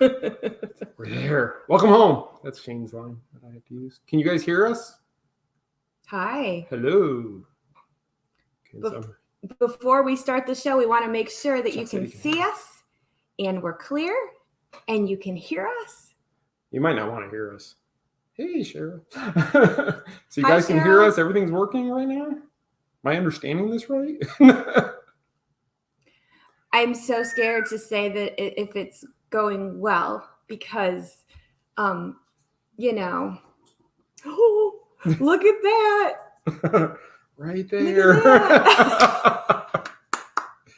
We're there. Welcome home. That's Shane's line that I have to use. Can you guys hear us? Hi. Hello. Okay, Before we start the show, we want to make sure that you can see us and we're clear and you can hear us. You might not want to hear us. Hey, Cheryl. So you guys can hear us? Everything's working right now? Am I understanding this right? I'm so scared to say that if it's going well because, oh, look at that. Right there.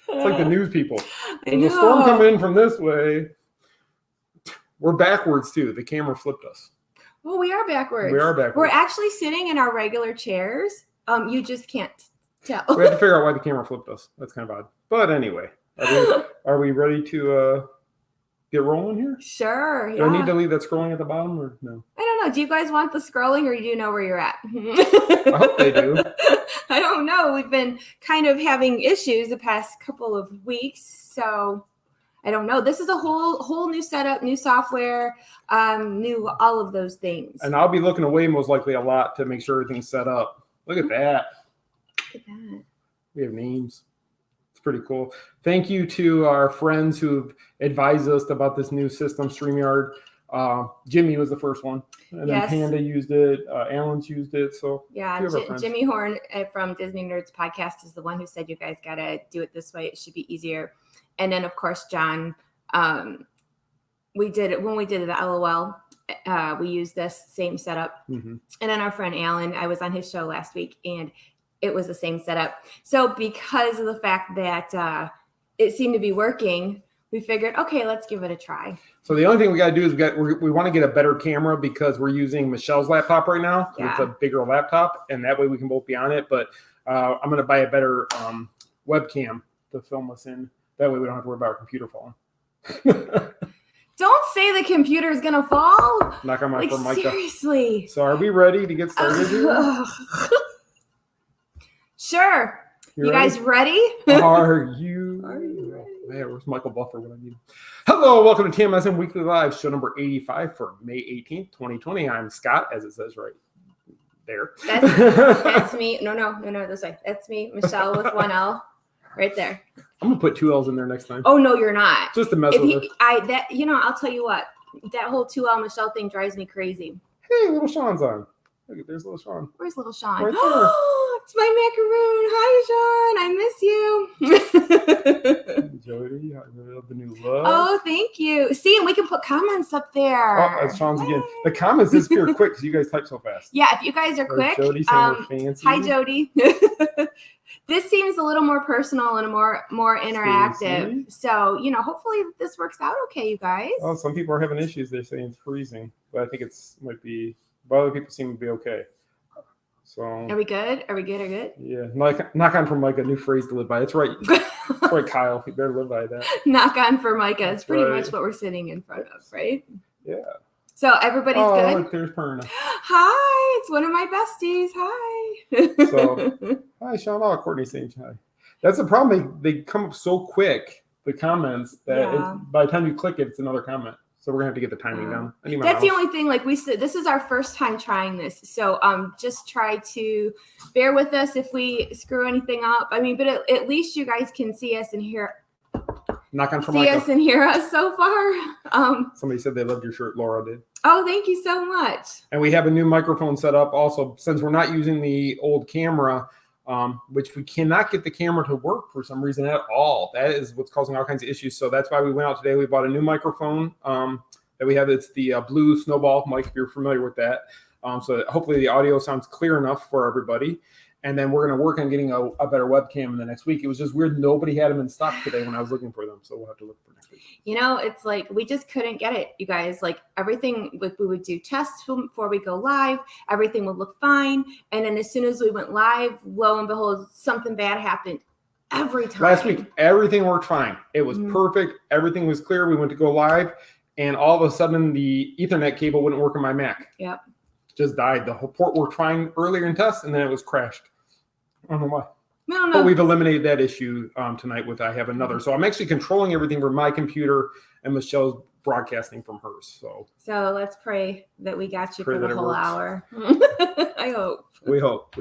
It's like the news people. There's a storm coming in from this way. We're backwards too. The camera flipped us. Well, we are backwards. We're actually sitting in our regular chairs. You just can't tell. We have to figure out why the camera flipped us. That's kind of odd. But anyway, are we ready to get rolling here? Sure. Yeah. Do I need to leave that scrolling at the bottom or no? I don't know. Do you guys want the scrolling or do you know where you're at? I hope they do. I don't know. We've been kind of having issues the past couple of weeks. So I don't know. This is a whole new setup, new software, new all of those things. And I'll be looking away most likely a lot to make sure everything's set up. Look at that. Look at that. We have names. It's pretty cool. Thank you to our friends who've advised us about this new system, StreamYard. Jimmy was the first one, and then Panda used it. Alan's used it. So yeah, Jimmy Horn from Disney Nerds Podcast is the one who said you guys gotta do it this way. It should be easier. And then of course John, we did it when we did the LOL. We used this same setup, and then our friend Alan, I was on his show last week, and it was the same setup. So because of the fact that it seemed to be working, we figured, okay, let's give it a try. So the only thing we got to do is we want to get a better camera because we're using Michelle's laptop right now. Yeah. It's a bigger laptop, and that way we can both be on it. But I'm going to buy a better webcam to film us in. That way we don't have to worry about our computer falling. Don't say the computer is going to fall. Knock on my Formica. Seriously. So are we ready to get started here? Sure. You guys ready? Are you ready? Man, where's Michael Buffer when I need him? Hello, welcome to TMSM Weekly Live, show number 85 for May 18th, 2020. I'm Scott, as it says right there. That's me. No, this way. That's me, Michelle with one L, right there. I'm gonna put 2 L's in there next time. Oh no, you're not. Just to mess with it. I'll tell you what. That whole 2L Michelle thing drives me crazy. Hey, little Sean's on. Look, there's little Sean. Where's little Sean? Right there. It's my macaroon. Hi, Sean. I miss you. Jody, I love the new look. Oh, thank you. See, and we can put comments up there. Oh, that's Sean's again. The comments disappear quick because you guys type so fast. Yeah, if you guys are quick. Jody saying we're fancy. Hi, Jody. This seems a little more personal and more interactive. So, hopefully this works out okay, you guys. Well, some people are having issues. They're saying it's freezing, but I think might be. But other people seem to be okay. So are we good? Are we good? Yeah. Knock on for Micah, new phrase to live by. That's right. That's right, Kyle. You better live by that. Knock on for Micah. It's pretty much what we're sitting in front of, right? Yeah. So everybody's good. Look, there's Perna. Hi, it's one of my besties. Hi. So hi, Sean. Oh, Courtney's saying hi. That's the problem. They come up so quick, the comments, that by the time you click it, it's another comment. So we're gonna have to get the timing down. That's the only thing. Like we said, this is our first time trying this, so just try to bear with us if we screw anything up. I mean, but at least you guys can see us and hear. Knock on for see us and hear us so far. Somebody said they loved your shirt. Laura did. Oh, thank you so much. And we have a new microphone set up. Also, since we're not using the old camera, which we cannot get the camera to work for some reason at all. That is what's causing all kinds of issues. So that's why we went out today. We bought a new microphone that we have. It's the blue Snowball mic, if you're familiar with that. So hopefully the audio sounds clear enough for everybody. And then we're going to work on getting a better webcam in the next week. It was just weird. Nobody had them in stock today when I was looking for them. So we'll have to look for next week. It's like we just couldn't get it, you guys. Like everything, we would do tests before we go live. Everything would look fine. And then as soon as we went live, lo and behold, something bad happened every time. Last week, everything worked fine. It was perfect. Everything was clear. We went to go live. And all of a sudden, the Ethernet cable wouldn't work on my Mac. Yep. Just died. The whole port worked fine earlier in tests, and then it was crashed. I don't know why. I don't know. But we've eliminated that issue tonight with I have another. So I'm actually controlling everything from my computer, and Michelle's broadcasting from hers. So let's pray that we got you Pray for that the it whole works. hour. I hope. We hope.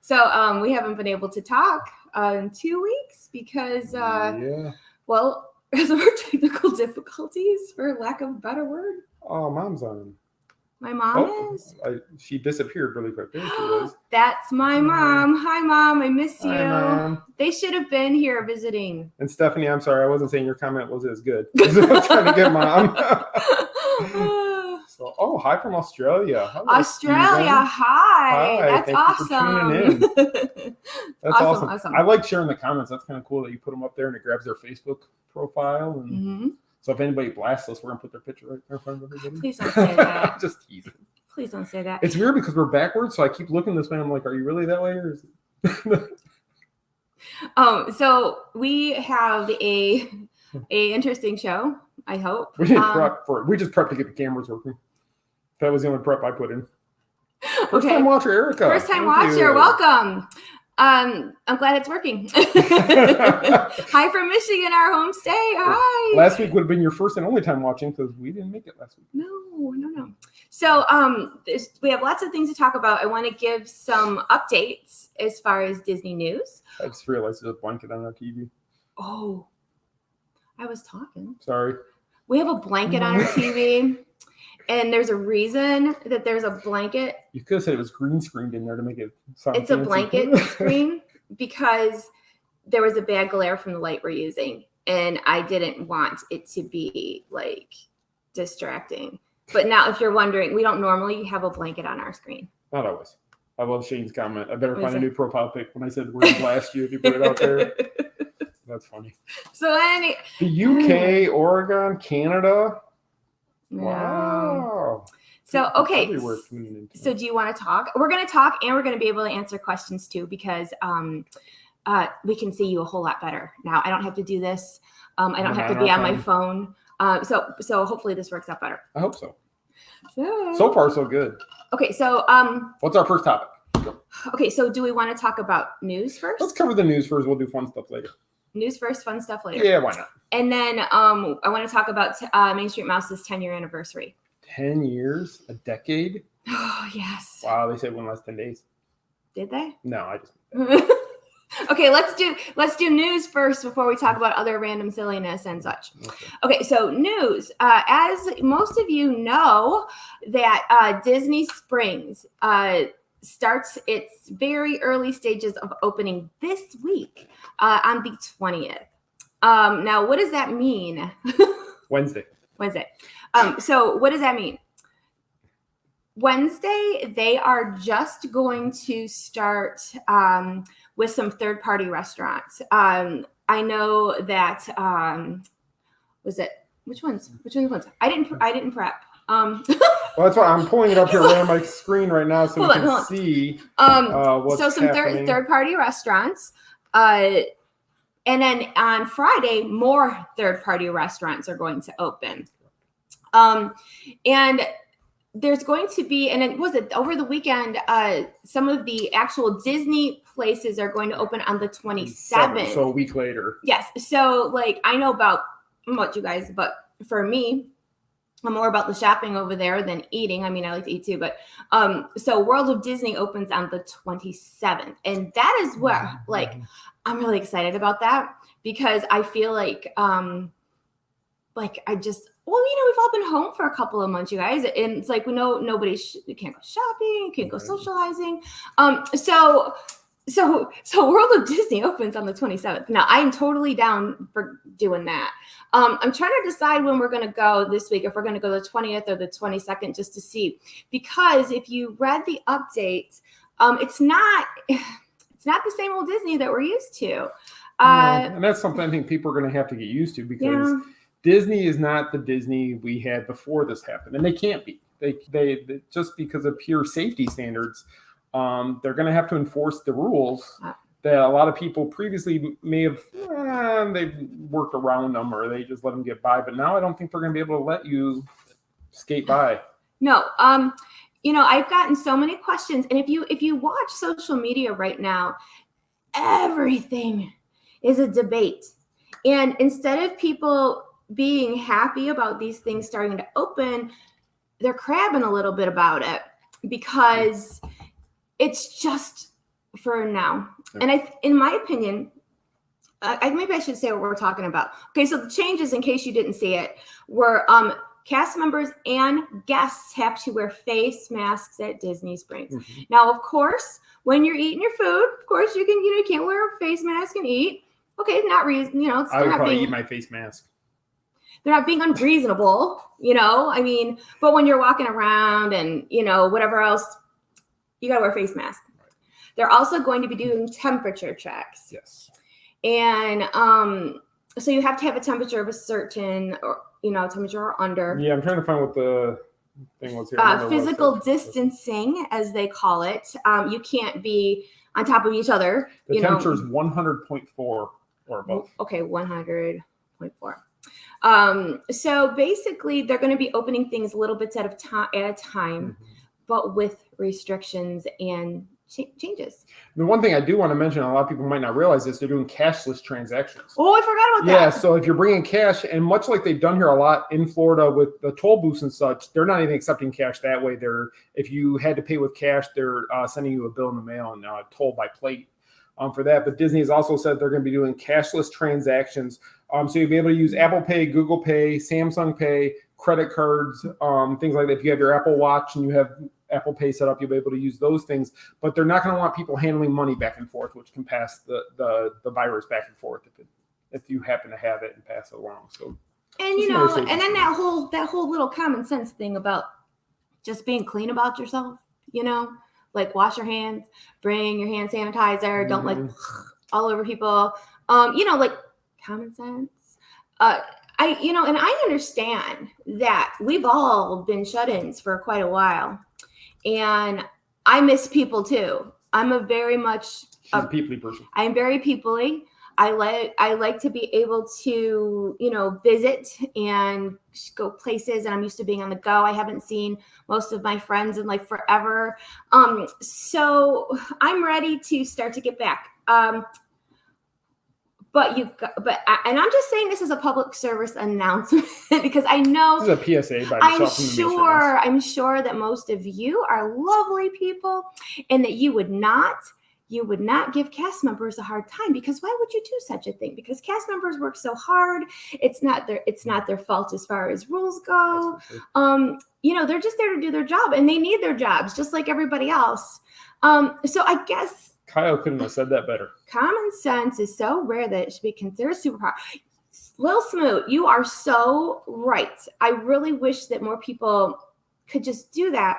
So we haven't been able to talk in 2 weeks because, well, because of our technical difficulties, for lack of a better word. Oh, Mom's on. My mom is? She disappeared really quick. There she is. That's my mom. Hi, Mom. I miss you. Hi, Mom. They should have been here visiting. And Stephanie, I'm sorry. I wasn't saying your comment was as good. I was trying to get Mom. So, hi from Australia. Hello, Australia. Hi. That's Thank awesome. you for tuning in. That's awesome. I like sharing the comments. That's kind of cool that you put them up there and it grabs their Facebook profile. And so if anybody blasts us, we're going to put their picture right there in front of everybody. Please don't say that. Just teasing. Please don't say that. It's weird because we're backwards, so I keep looking this way. I'm like, are you really that way? Or is it... So we have a interesting show, I hope. We didn't prep for it. We just prepped to get the cameras working. That was the only prep I put in. First time watcher, Erica. First time watcher, welcome. I'm glad it's working. Hi from Michigan, our home state. Hi. Last week would have been your first and only time watching because we didn't make it last week. No. So we have lots of things to talk about. I want to give some updates as far as Disney news. I just realized there's a blanket on our TV. Oh, I was talking. Sorry. We have a blanket on our TV. And there's a reason that there's a blanket. You could have said it was green screened in there to make it sound It's fancy. a blanket screen because there was a bad glare from the light we're using. And I didn't want it to be like distracting. But now if you're wondering, we don't normally have a blanket on our screen. Not always. I love Shane's comment. I better find a new profile pic when I said we're going to blast you if you put it out there. That's funny. So the UK, Oregon, Canada. Yeah. Wow. So, okay. So do you want to talk? We're going to talk and we're going to be able to answer questions too, because we can see you a whole lot better now. I don't have to do this. I don't have to be on my phone. So hopefully this works out better. I hope so. So far, so good. Okay. So, what's our first topic? Go. Okay. So do we want to talk about news first? Let's cover the news first. We'll do fun stuff later. News first, fun stuff later. Yeah, why not? And then I want to talk about Main Street Mouse's 10-year anniversary. 10 years? A decade? Oh, yes. Wow, they said one last 10 days. Did they? No, I just... Okay, let's do news first before we talk about other random silliness and such. Okay, so news. As most of you know, that Disney Springs starts its very early stages of opening this week on the 20th. Now, what does that mean? Wednesday. So what does that mean? Wednesday, they are just going to start with some third-party restaurants. I know that which ones? I didn't prep. Well, that's why I'm pulling it up here right on my screen right now so we can see what's so some happening. third-party restaurants. And then on Friday, more third-party restaurants are going to open. And there's going to be, and it was over the weekend, some of the actual Disney places are going to open on the 27th. So a week later. Yes. So I know about you guys, but for me, I'm more about the shopping over there than eating. I mean, I like to eat too, but so World of Disney opens on the 27th. And that is where I'm really excited about that because I feel like we've all been home for a couple of months, you guys. And it's like, we know we can't go shopping, can't go socializing. So World of Disney opens on the 27th. Now, I'm totally down for doing that. I'm trying to decide when we're going to go this week, if we're going to go the 20th or the 22nd, just to see. Because if you read the updates, it's not the same old Disney that we're used to. And that's something I think people are going to have to get used to because Disney is not the Disney we had before this happened. And they can't be. They just because of pure safety standards, they're going to have to enforce the rules that a lot of people previously may have, they've worked around them or they just let them get by. But now I don't think they're going to be able to let you skate by. No. I've gotten so many questions. And if you watch social media right now, everything is a debate. And instead of people being happy about these things starting to open, they're crabbing a little bit about it because it's just for now. And in my opinion, maybe I should say what we're talking about. Okay, so the changes, in case you didn't see it, were cast members and guests have to wear face masks at Disney Springs. Mm-hmm. Now, of course, when you're eating your food, of course you can't wear a face mask and eat. Okay, not reason, I would probably eat my face mask. They're not being unreasonable, I mean, but when you're walking around and, whatever else, you got to wear a face mask. Right. They're also going to be doing temperature checks. Yes. And so you have to have a temperature of a certain, temperature or under. Yeah, I'm trying to find what the thing was here. Physical distancing, as they call it. You can't be on top of each other. The temperature is 100.4 or above. Okay, 100.4. So basically, they're going to be opening things little bits at a time, mm-hmm. but with restrictions and changes. The one thing I do want to mention, a lot of people might not realize this, they're doing cashless transactions. Oh, I forgot about that. Yeah, so if you're bringing cash, and much like they've done here a lot in Florida with the toll booths and such, they're not even accepting cash that way. If you had to pay with cash, they're sending you a bill in the mail and toll by plate for that. But Disney has also said they're going to be doing cashless transactions. So you'll be able to use Apple Pay, Google Pay, Samsung Pay, credit cards, things like that. If you have your Apple Watch and you have Apple Pay set up, you'll be able to use those things. But they're not going to want people handling money back and forth, which can pass the virus back and forth if you happen to have it and pass it along. So, and and then that whole little common sense thing about just being clean about yourself, like wash your hands, bring your hand sanitizer, mm-hmm. don't like all over people, like common sense. And I understand that we've all been shut-ins for quite a while, and I miss people too. I'm a very much a peoply person. I'm very peoply. I like to be able to, visit and go places, and I'm used to being on the go. I haven't seen most of my friends in like forever. So I'm ready to start to get back. And I'm just saying this is a public service announcement because I know this is a PSA by Michelle. I'm sure that most of you are lovely people, and that you would not give cast members a hard time, because why would you do such a thing? Because cast members work so hard. It's not their fault as far as rules go. They're just there to do their job, and they need their jobs just like everybody else. So I guess Kyle couldn't have said that better. Common sense is so rare that it should be considered a superpower. Lil Smoot, you are so right. I really wish that more people could just do that.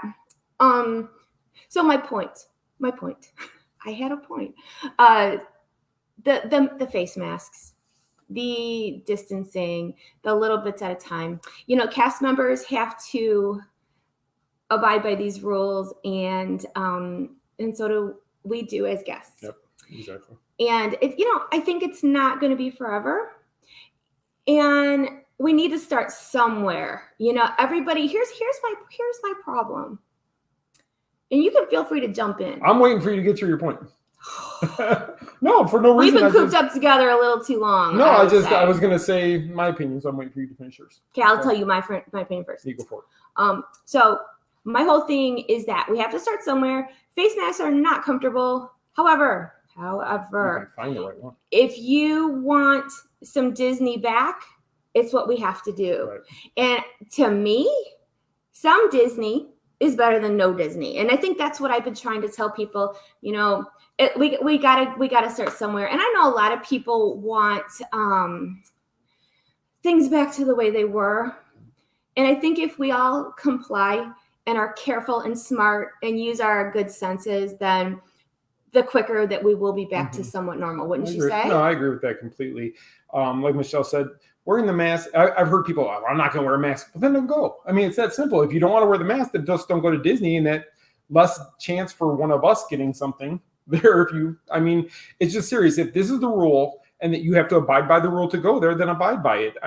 So my point. I had a point. The face masks, the distancing, the little bits at a time. Cast members have to abide by these rules, and so do we do as guests. Yep, exactly. And I think it's not going to be forever, and we need to start somewhere. Everybody. Here's my problem, and you can feel free to jump in. I'm waiting for you to get through your point. No, for no reason. We've been cooped up together a little too long. No, I was going to say my opinion, so I'm waiting for you to finish yours. Okay, I'll tell you my opinion first. You go for it. So my whole thing is that we have to start somewhere. Face masks are not comfortable. However, find the right one. If you want some Disney back, it's what we have to do. Right. And to me, some Disney is better than no Disney. And I think that's what I've been trying to tell people. We gotta start somewhere. And I know a lot of people want things back to the way they were. And I think if we all comply and are careful and smart and use our good senses, then the quicker that we will be back to somewhat normal. Wouldn't you say? No, I agree with that completely. Like Michelle said, wearing the mask, I've heard people, I'm not going to wear a mask, but then don't go. I mean, it's that simple. If you don't want to wear the mask, then just don't go to Disney, and that less chance for one of us getting something there. It's just serious. If this is the rule and that you have to abide by the rule to go there, then abide by it.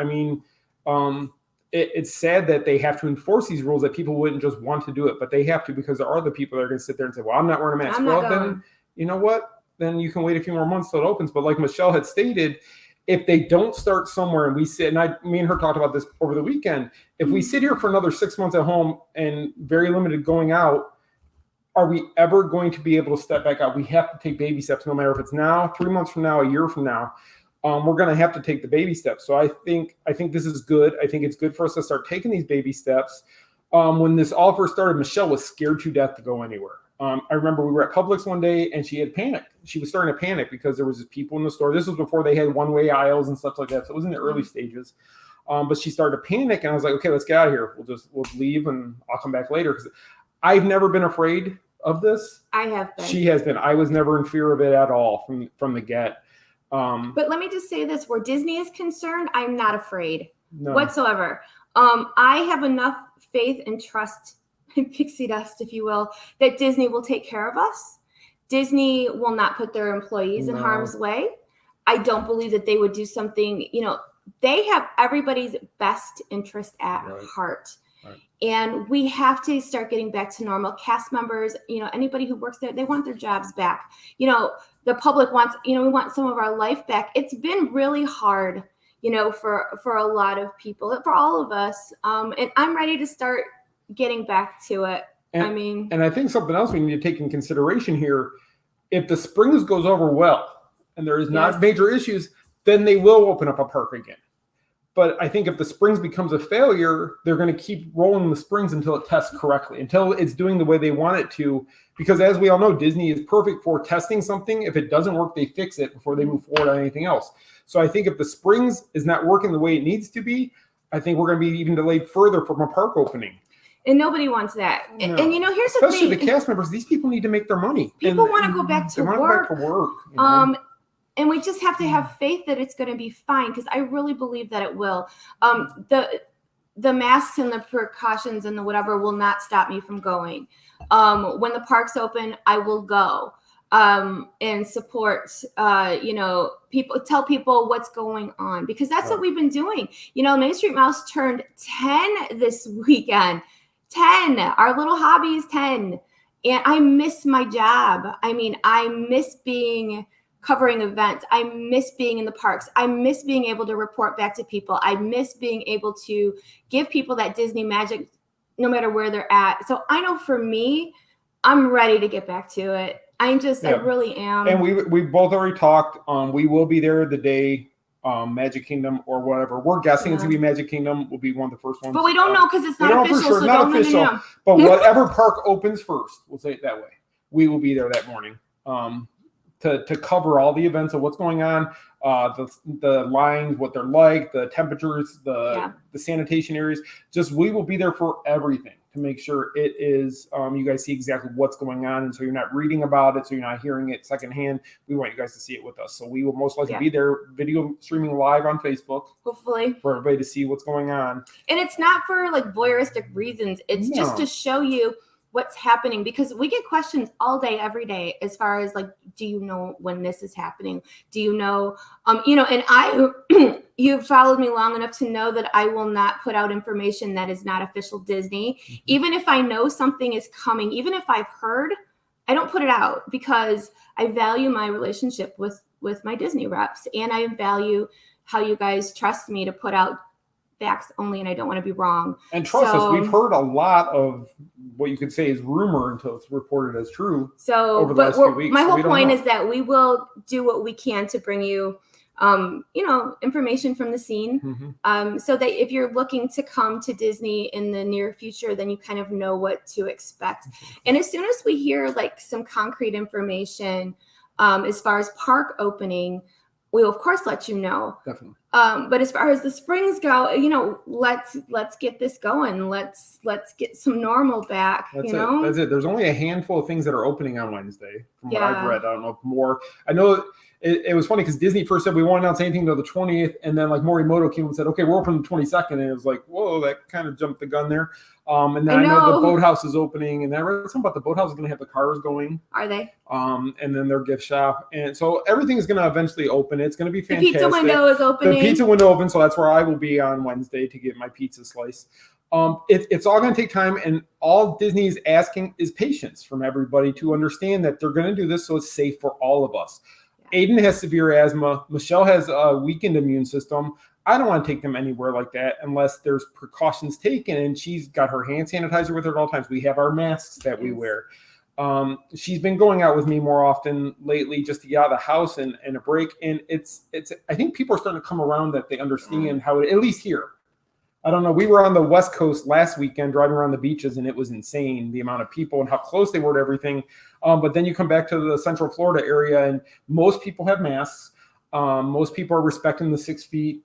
It's sad that they have to enforce these rules, that people wouldn't just want to do it, but they have to, because there are the people that are going to sit there and say, well, I'm not wearing a mask. Then you know what? Then you can wait a few more months till it opens. But like Michelle had stated, if they don't start somewhere and we sit, and me and her talked about this over the weekend, if we sit here for another 6 months at home and very limited going out, are we ever going to be able to step back out? We have to take baby steps, no matter if it's now, 3 months from now, a year from now. We're going to have to take the baby steps. So I think this is good. I think it's good for us to start taking these baby steps. When this all first started, Michelle was scared to death to go anywhere. I remember we were at Publix one day and she had panicked. She was starting to panic because there was just people in the store. This was before they had one-way aisles and stuff like that. So it was in the early stages. But she started to panic and I was like, okay, let's get out of here. We'll leave and I'll come back later. Because I've never been afraid of this. I have been. She has been. I was never in fear of it at all from the get. But let me just say this, where Disney is concerned, I'm not afraid whatsoever. I have enough faith and trust and pixie dust, if you will, that Disney will take care of us. Disney will not put their employees in harm's way. I don't believe that they would do something, they have everybody's best interest at heart. Right. And we have to start getting back to normal. Cast members, anybody who works there, they want their jobs back. The public wants, we want some of our life back. It's been really hard, for a lot of people, for all of us. And I'm ready to start getting back to it. And I think something else we need to take in consideration here, if the Springs goes over well and there is not major issues, then they will open up a park again. But I think if the Springs becomes a failure, they're going to keep rolling the Springs until it tests correctly, until it's doing the way they want it to. Because as we all know, Disney is perfect for testing something. If it doesn't work, they fix it before they move forward on anything else. So I think if the Springs is not working the way it needs to be, I think we're going to be even delayed further from a park opening. And nobody wants that. No. And here's the thing. Especially the cast members. These people need to make their money. People want to go back to work. And we just have to have faith that it's going to be fine, because I really believe that it will. The masks and the precautions and the whatever will not stop me from going. When the parks open, I will go and support, people, tell people what's going on, because that's what we've been doing. Main Street Mouse turned 10 this weekend. 10. Our little hobby is 10. And I miss my job. I miss covering events. I miss being in the parks. I miss being able to report back to people. I miss being able to give people that Disney magic no matter where they're at. So I know for me, I'm ready to get back to it. I really am. And we both already talked. We will be there the day Magic Kingdom or whatever. We're guessing it's going to be Magic Kingdom will be one of the first ones. But we don't know because it's not official. Sure. So not don't official. know. But whatever park opens first, we'll say it that way. We will be there that morning. To cover all the events of what's going on, the lines, what they're like, the temperatures, the sanitation areas. We will be there for everything to make sure it is, you guys see exactly what's going on. And so you're not reading about it, so you're not hearing it secondhand. We want you guys to see it with us. So we will most likely be there video streaming live on Facebook. Hopefully. For everybody to see what's going on. And it's not for voyeuristic reasons. It's just to show you what's happening, because we get questions all day, every day, as far as do you know when this is happening? Do you know, and you've followed me long enough to know that I will not put out information that is not official Disney. Mm-hmm. Even if I know something is coming, even if I've heard, I don't put it out, because I value my relationship with my Disney reps, and I value how you guys trust me to put out facts only, and I don't want to be wrong. And trust us, we've heard a lot of what you could say is rumor until it's reported as true. So, over the last few weeks. My whole point is that we will do what we can to bring you, information from the scene, so that if you're looking to come to Disney in the near future, then you kind of know what to expect. And as soon as we hear some concrete information, as far as park opening, we will of course let you know. Definitely. But as far as the Springs go, let's get this going. Let's get some normal back. That's it. There's only a handful of things that are opening on Wednesday, from what I've read. I don't know if more. I know it was funny because Disney first said we won't announce anything until the 20th, and then Morimoto came and said, okay, we're open the 22nd, and it was whoa, that kind of jumped the gun there. And then I know the boathouse is opening, and I read something about the boathouse is going to have the cars going. Are they? And then their gift shop, and so everything is going to eventually open. It's going to be fantastic. The pizza window is opening. The pizza window opens, so that's where I will be on Wednesday to get my pizza slice. It's all going to take time, and all Disney is asking is patience from everybody to understand that they're going to do this so it's safe for all of us. Aiden has severe asthma. Michelle has a weakened immune system. I don't want to take them anywhere like that unless there's precautions taken. And she's got her hand sanitizer with her at all times. We have our masks that we wear. She's been going out with me more often lately just to get out of the house and a break. And it's. I think people are starting to come around that they understand how it, at least here. I don't know. We were on the West Coast last weekend driving around the beaches, and it was insane, the amount of people and how close they were to everything. But then you come back to the Central Florida area, and most people have masks. Most people are respecting the 6 feet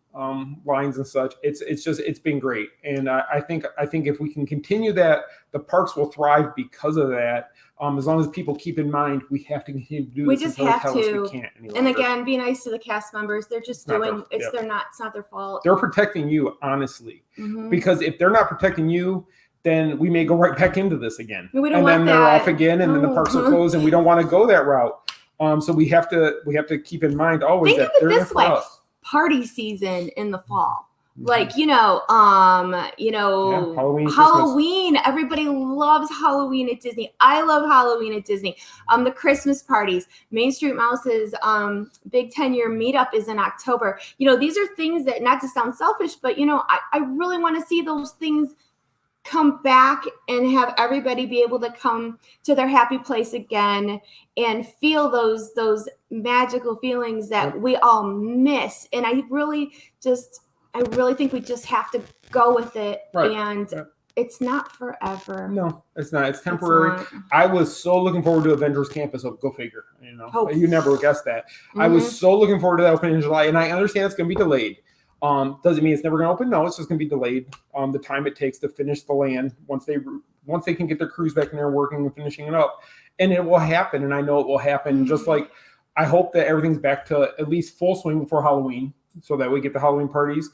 lines and such. It's been great. And I think if we can continue that, the parks will thrive because of that. As long as people keep in mind, we have to continue to do this. We just have to. We can't any and longer. again, be nice to the cast members. They're just doing it's not their fault. They're protecting you, honestly, Mm-hmm. because if they're not protecting you, then we may go right back into this again. We don't and want then they're that. off again, and then the parks are closed, and we don't want to go that route. So we have to keep in mind always Think that of it they're there this for way. us. Party season in the fall. Mm-hmm. Like, Halloween. Everybody loves Halloween at Disney. I love Halloween at Disney. The Christmas parties, Main Street Mouse's big 10-year meetup is in October. These are things that, not to sound selfish, but I really want to see those things come back and have everybody be able to come to their happy place again and feel those magical feelings that we all miss. And I really think we just have to go with it. Right. And it's not forever. No, it's not. It's temporary. I was so looking forward to Avengers Campus. Go figure. You never guessed that. Mm-hmm. I was so looking forward to that opening in July, and I understand it's going to be delayed. Doesn't mean it's never going to open. No, it's just going to be delayed. The time it takes to finish the land once they can get their crews back in there working and finishing it up, and it will happen. And I know it will happen. Mm-hmm. Just like I hope that everything's back to at least full swing before Halloween, so that we get the Halloween parties,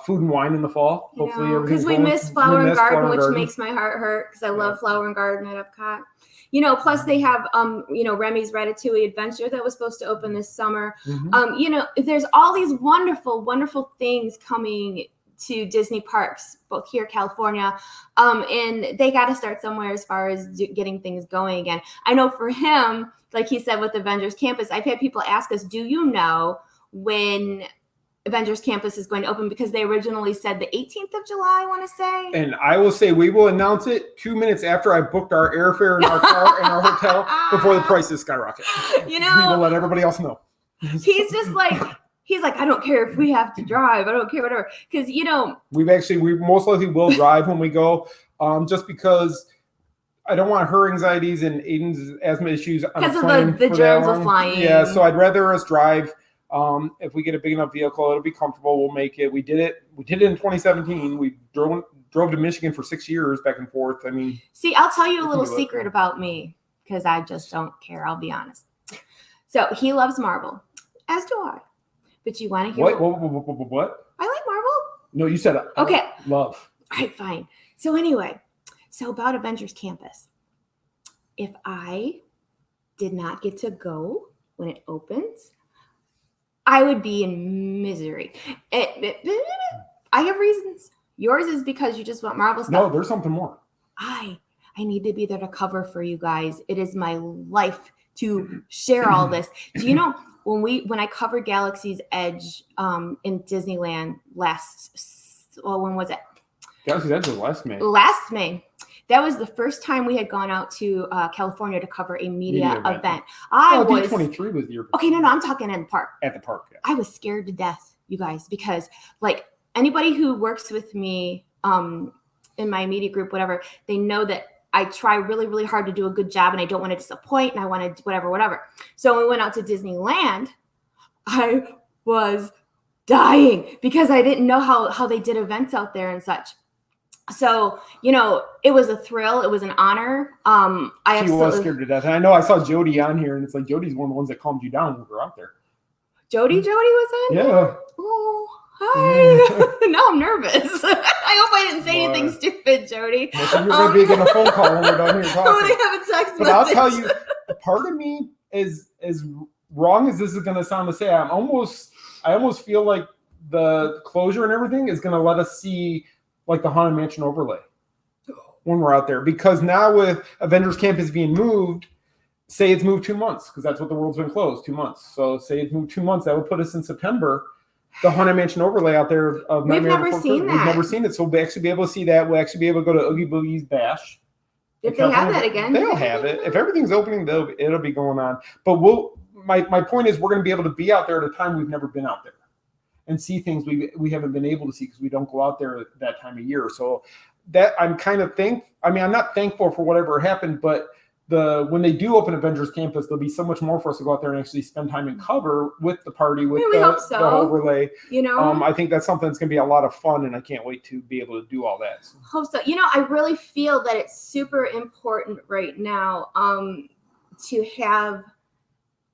food and wine in the fall. Hopefully, because we miss Flower and Garden, which makes my heart hurt because I love Flower and Garden at Epcot. Plus they have, Remy's Ratatouille Adventure that was supposed to open this summer. Mm-hmm. There's all these wonderful, wonderful things coming to Disney parks, both here, California, and they got to start somewhere as far as getting things going again. I know for him, like he said with Avengers Campus, I've had people ask us, do you know when Avengers Campus is going to open, because they originally said the 18th of July, I want to say. And I will say we will announce it 2 minutes after I booked our airfare and our car and our hotel before the prices skyrocket. We will let everybody else know. He's just like, I don't care if we have to drive. I don't care, whatever. Because, we most likely will drive when we go, just because I don't want her anxieties and Aiden's asthma issues on because of the germs of flying. Yeah, so I'd rather us drive. If we get a big enough vehicle, it'll be comfortable. We'll make it. We did it in 2017. We drove to Michigan for 6 years back and forth. I mean, see, I'll tell you a little secret about me because I just don't care. I'll be honest. So he loves Marvel, as do I. But you want to hear what? I like Marvel. No, you said okay. Love. All right, fine. So anyway, about Avengers Campus. If I did not get to go when it opens, I would be in misery. I have reasons. Yours is because you just want Marvel stuff. No, there's something more. I need to be there to cover for you guys. It is my life to share all this. Do you know when I covered Galaxy's Edge in Disneyland when was it? Galaxy's Edge was last May. Last May. That was the first time we had gone out to California to cover a media event. D23 was the year before. Okay, no, I'm talking in the park. At the park, yeah. I was scared to death, you guys, because like anybody who works with me in my media group, whatever, they know that I try really, really hard to do a good job and I don't want to disappoint and I want to whatever. So when we went out to Disneyland, I was dying because I didn't know how they did events out there and such. So, it was a thrill. It was an honor. She was scared to death. And I know I saw Jody on here, and it's like Jody's one of the ones that calmed you down when we were out there. Jody was in? Yeah. Oh, hi. Now I'm nervous. I hope I didn't say anything stupid, Jody. You're going to be getting a phone call when we're done here talking. Oh, they have a text message. I'll tell you, part of me is as wrong as this is going to sound to say. I almost feel like the closure and everything is going to let us see like the Haunted Mansion overlay when we're out there. Because now with Avengers Campus being moved, say it's moved 2 months, because that's what the world's been closed, 2 months. So say it's moved 2 months, that would put us in September. The Haunted Mansion overlay out there of We've Nightmare never Before seen Christmas. that. We've never seen it, so we'll actually be able to see that. We'll actually be able to go to Oogie Boogie's Bash. If they have that again, they'll have it. If everything's opening, it'll be going on. But my point is, we're going to be able to be out there at a time we've never been out there and see things we haven't been able to see because we don't go out there at that time of year. So that I'm kind of I'm not thankful for whatever happened, but when they do open Avengers Campus, there'll be so much more for us to go out there and actually spend time and cover with the party, with the overlay. I think that's something that's going to be a lot of fun, and I can't wait to be able to do all that. So. Hope so. I really feel that it's super important right now to have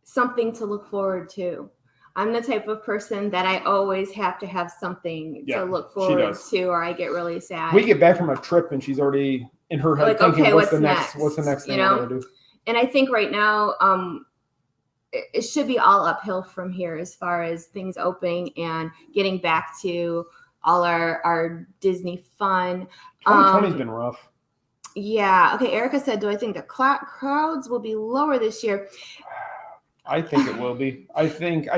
something to look forward to. I'm the type of person that I always have to have something to look forward to, or I get really sad. We get back from a trip and she's already in her head thinking, okay, what's the next thing I'm going to do? And I think right now, it should be all uphill from here as far as things opening and getting back to all our Disney fun. 2020's been rough. Yeah. Okay. Erica said, do I think the crowds will be lower this year? I think it will be. I think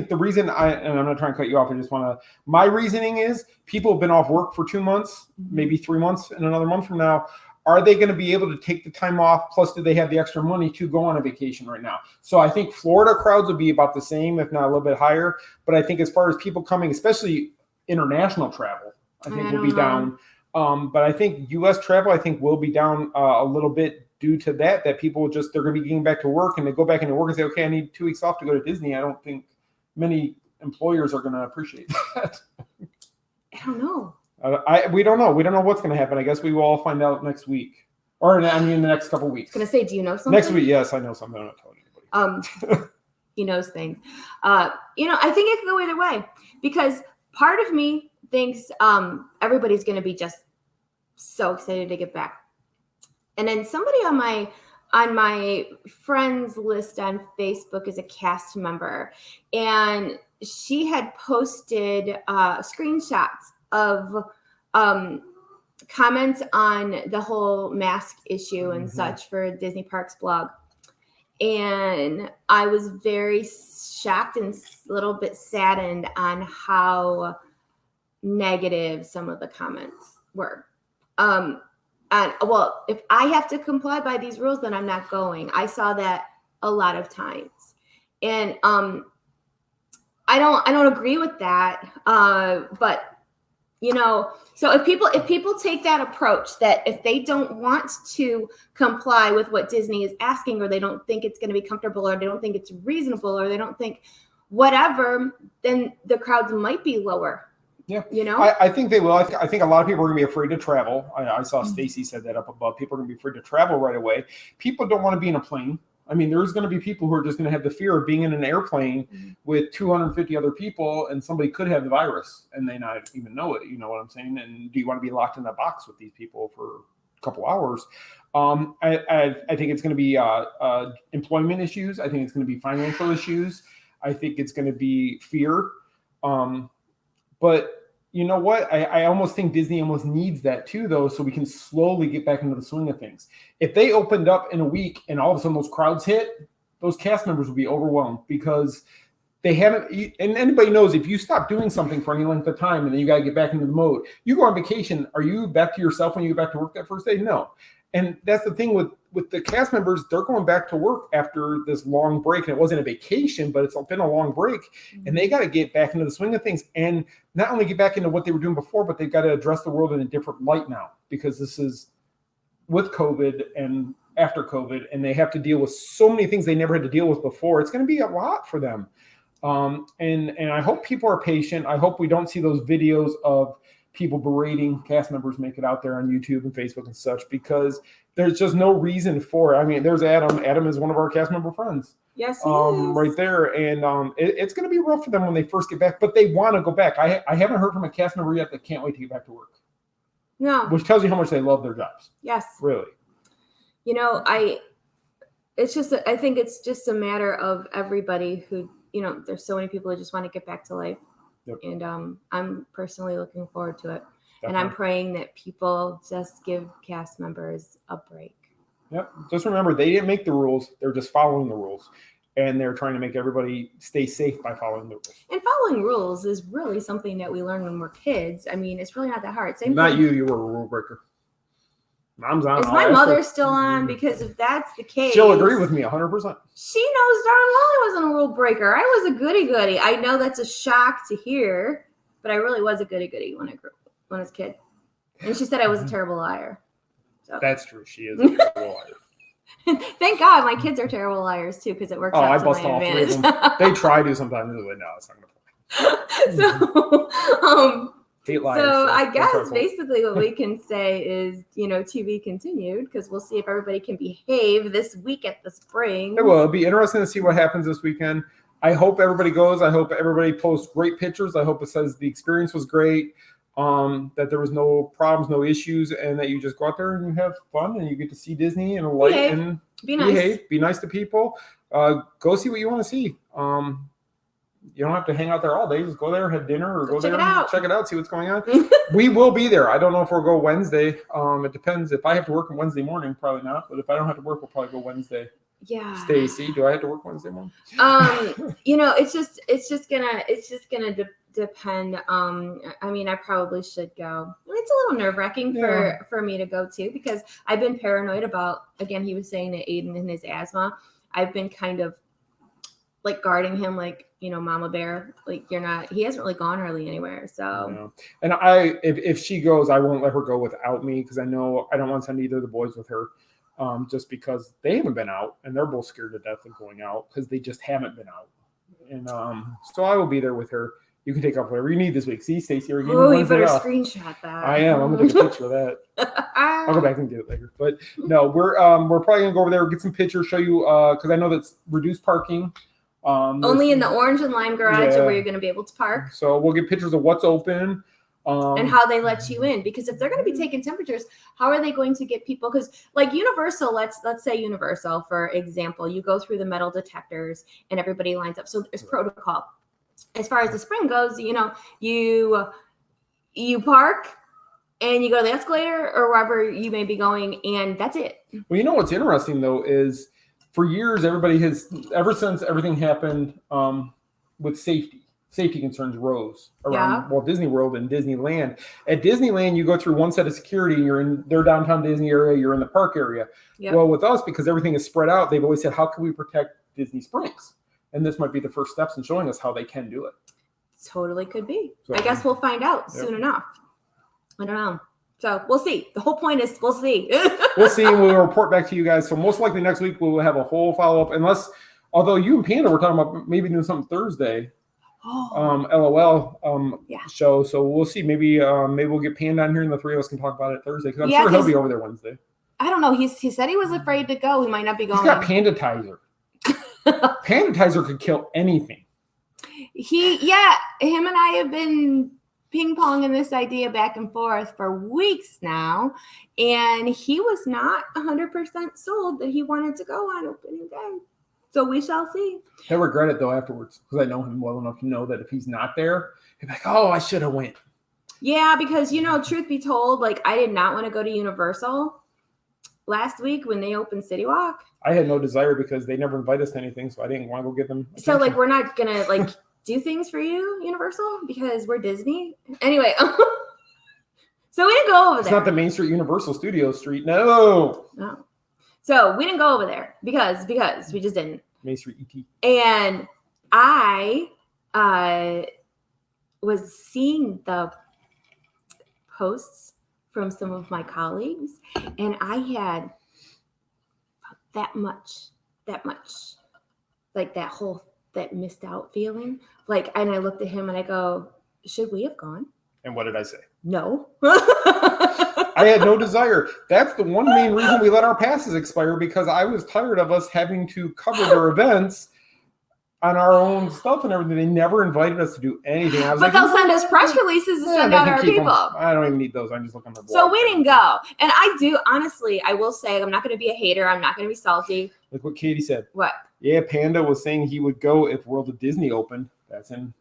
the reason and I'm not trying to cut you off. I just want to, my reasoning is people have been off work for 2 months, maybe 3 months, and another month from now. Are they going to be able to take the time off? Plus, do they have the extra money to go on a vacation right now? So I think Florida crowds will be about the same, if not a little bit higher. But I think as far as people coming, especially international travel, I think will be down. But I think U.S. travel, I think will be down a little bit due to that people they're going to be getting back to work, and they go back into work and say, okay, I need 2 weeks off to go to Disney. I don't think many employers are going to appreciate that. I don't know. We don't know. We don't know what's going to happen. I guess we will all find out next week, or the next couple of weeks. I was going to say, do you know something? Next week, yes, I know something. I'm not telling anybody. He knows things. I think it can go either way, because part of me thinks everybody's going to be just so excited to get back. And then somebody on my friends list on Facebook is a cast member, and she had posted screenshots of comments on the whole mask issue and such for Disney Parks blog. And I was very shocked and a little bit saddened on how negative some of the comments were. And if I have to comply by these rules, then I'm not going. I saw that a lot of times, and I don't agree with that. But so if people take that approach, that if they don't want to comply with what Disney is asking, or they don't think it's going to be comfortable, or they don't think it's reasonable, or they don't think whatever, then the crowds might be lower. Yeah, I think they will. I think a lot of people are going to be afraid to travel. I saw Stacy said that up above. People are going to be afraid to travel right away. People don't want to be in a plane. I mean, there's going to be people who are just going to have the fear of being in an airplane with 250 other people, and somebody could have the virus and they not even know it. You know what I'm saying? And do you want to be locked in a box with these people for a couple hours? I think it's going to be employment issues. I think it's going to be financial issues. I think it's going to be fear. But you know what? I almost think Disney almost needs that too, though, so we can slowly get back into the swing of things. If they opened up in a week and all of a sudden those crowds hit, those cast members would be overwhelmed because they haven't. And anybody knows if you stop doing something for any length of time and then you got to get back into the mode, you go on vacation. Are you back to yourself when you get back to work that first day? No. And that's the thing with the cast members, they're going back to work after this long break. And it wasn't a vacation, but it's been a long break. And they got to get back into the swing of things and not only get back into what they were doing before, but they've got to address the world in a different light now, because this is with COVID and after COVID, and they have to deal with so many things they never had to deal with before. It's going to be a lot for them. And I hope people are patient. I hope we don't see those videos of people berating cast members make it out there on YouTube and Facebook and such, because there's just no reason for it. I mean, there's Adam. Adam is one of our cast member friends. Yes, he is. Right there. And it's going to be rough for them when they first get back, but they want to go back. I haven't heard from a cast member yet that can't wait to get back to work. No. Which tells you how much they love their jobs. Yes. Really. I think it's just a matter of everybody who, there's so many people who just want to get back to life. Yep. And I'm personally looking forward to it. Definitely. And I'm praying that people just give cast members a break. Yep. Just remember, they didn't make the rules. They're just following the rules. And they're trying to make everybody stay safe by following the rules. And following rules is really something that we learn when we're kids. I mean, it's really not that hard. Same thing. You were a rule breaker. Mom's on. Is my mother still on? Because if that's the case, she'll agree with me 100%. She knows darn well I wasn't a rule breaker. I was a goody-goody. I know that's a shock to hear, but I really was a goody-goody when I was a kid. And she said I was a terrible liar. So. That's true. She is a terrible liar. Thank God my kids are terrible liars too, because it works out to my advantage. They try to sometimes. They're like, no, it's not going to play. Hate liars. So I guess basically what we can say is, to be continued, because we'll see if everybody can behave this week at the Springs. It will. It'll be interesting to see what happens this weekend. I hope everybody goes. I hope everybody posts great pictures. I hope it says the experience was great, that there was no problems, no issues, and that you just go out there and you have fun and you get to see Disney and light and behave. Be nice to people. Go see what you want to see. You don't have to hang out there all day. Just go there, have dinner, or go there and check it out, see what's going on. We will be there. I don't know if we'll go Wednesday. It depends. If I have to work on Wednesday morning, probably not. But if I don't have to work, we'll probably go Wednesday. Yeah. Stacy, do I have to work Wednesday morning? It's just gonna depend. I mean, I probably should go. It's a little nerve-wracking for me to go too, because I've been paranoid about, again, he was saying that Aiden and his asthma. I've been kind of like guarding him, like, mama bear, like he hasn't really gone hardly anywhere. So, and if she goes, I won't let her go without me, because I know I don't want to send either of the boys with her, just because they haven't been out and they're both scared to death of going out because they just haven't been out. And so I will be there with her. You can take off whatever you need this week. See, Stacey, you better screenshot that. I am. I'm gonna take a picture of that. I'll go back and get it later. But no, we're probably gonna go over there, get some pictures, show you, because I know that's reduced parking. Only in the orange and lime garage are where you're going to be able to park. So we'll get pictures of what's open. And how they let you in. Because if they're going to be taking temperatures, how are they going to get people? Because like Universal, let's say Universal, for example, you go through the metal detectors and everybody lines up. So there's protocol. As far as the Spring goes, you park and you go to the escalator or wherever you may be going, and that's it. Well, what's interesting, though, is for years, everybody has, ever since everything happened with safety concerns rose around Walt Disney World and Disneyland. At Disneyland, you go through one set of security, and you're in their downtown Disney area, you're in the park area. Yep. Well, with us, because everything is spread out, they've always said, how can we protect Disney Springs? And this might be the first steps in showing us how they can do it. Totally could be. So, I guess we'll find out soon enough. I don't know. So we'll see. The whole point is we'll see. We'll see, and we'll report back to you guys. So most likely next week we'll have a whole follow-up, although you and Panda were talking about maybe doing something Thursday. LOL show. So we'll see. Maybe we'll get Panda on here and the three of us can talk about it Thursday, because I'm sure he'll be over there Wednesday. I don't know. He said he was afraid to go. He might not be going. He's got Pandatizer. Pandatizer could kill anything. Him and I have been ping-ponging this idea back and forth for weeks now, and he was not 100% sold that he wanted to go on opening day. So we shall see. He'll regret it, though, afterwards, because I know him well enough to know that if he's not there, he'll be like, oh, I should have went. Yeah, because, truth be told, like, I did not want to go to Universal last week when they opened City Walk. I had no desire because they never invite us to anything, so I didn't want to go get them attention. So, like, we're not going to, like, do things for you, Universal, because we're Disney. Anyway, so we didn't go over there. It's not the Main Street Universal Studio Street. No. So we didn't go over there because we just didn't. Main Street ET. And I was seeing the posts from some of my colleagues, and I had that much, like that missed out feeling. Like, and I looked at him and I go, should we have gone? And what did I say? No. I had no desire. That's the one main reason we let our passes expire, because I was tired of us having to cover their events on our own stuff and everything. They never invited us to do anything. I was but they'll send us press releases to send out our people. I don't even need those. I'm just looking for. So we didn't go. And I do, honestly, I will say, I'm not going to be a hater. I'm not going to be salty. Look what Katie said. What? Yeah, Panda was saying he would go if World of Disney opened. That's on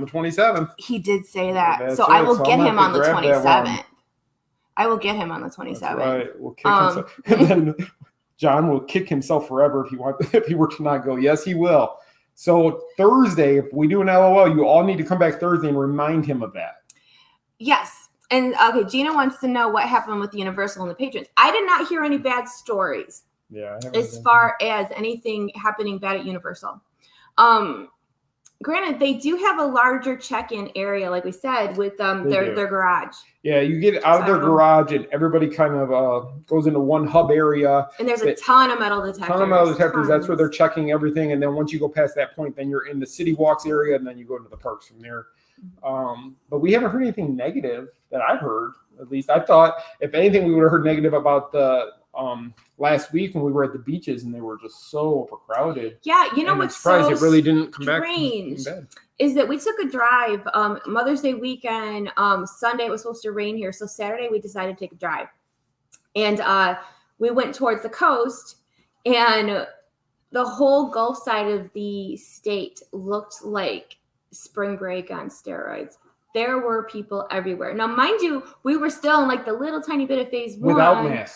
the 27th. He did say that. So I will get him on the 27th. I will get him on the 27th. That's right. We'll kick him. And then John will kick himself forever if he were to not go. Yes, he will. So Thursday, if we do an LOL, you all need to come back Thursday and remind him of that. Yes. And okay, Gina wants to know what happened with Universal and the patrons. I did not hear any bad stories. Yeah. As far as anything happening bad at Universal. Granted, they do have a larger check-in area, like we said, with their garage. Yeah, you get out of their garage and everybody kind of goes into one hub area. And there's a ton of metal detectors. That's where they're checking everything. And then once you go past that point, then you're in the city walks area, and then you go into the parks from there. But we haven't heard anything negative that I've heard. At least I thought, if anything, we would have heard negative about the last week when we were at the beaches and they were just so overcrowded. Yeah, you know what's so it really didn't come strange back is that we took a drive Mother's Day weekend. Sunday it was supposed to rain here, so Saturday we decided to take a drive, and we went towards the coast, and the whole Gulf side of the state looked like spring break on steroids. There were people everywhere. Now, mind you, we were still in like the little tiny bit of phase 1.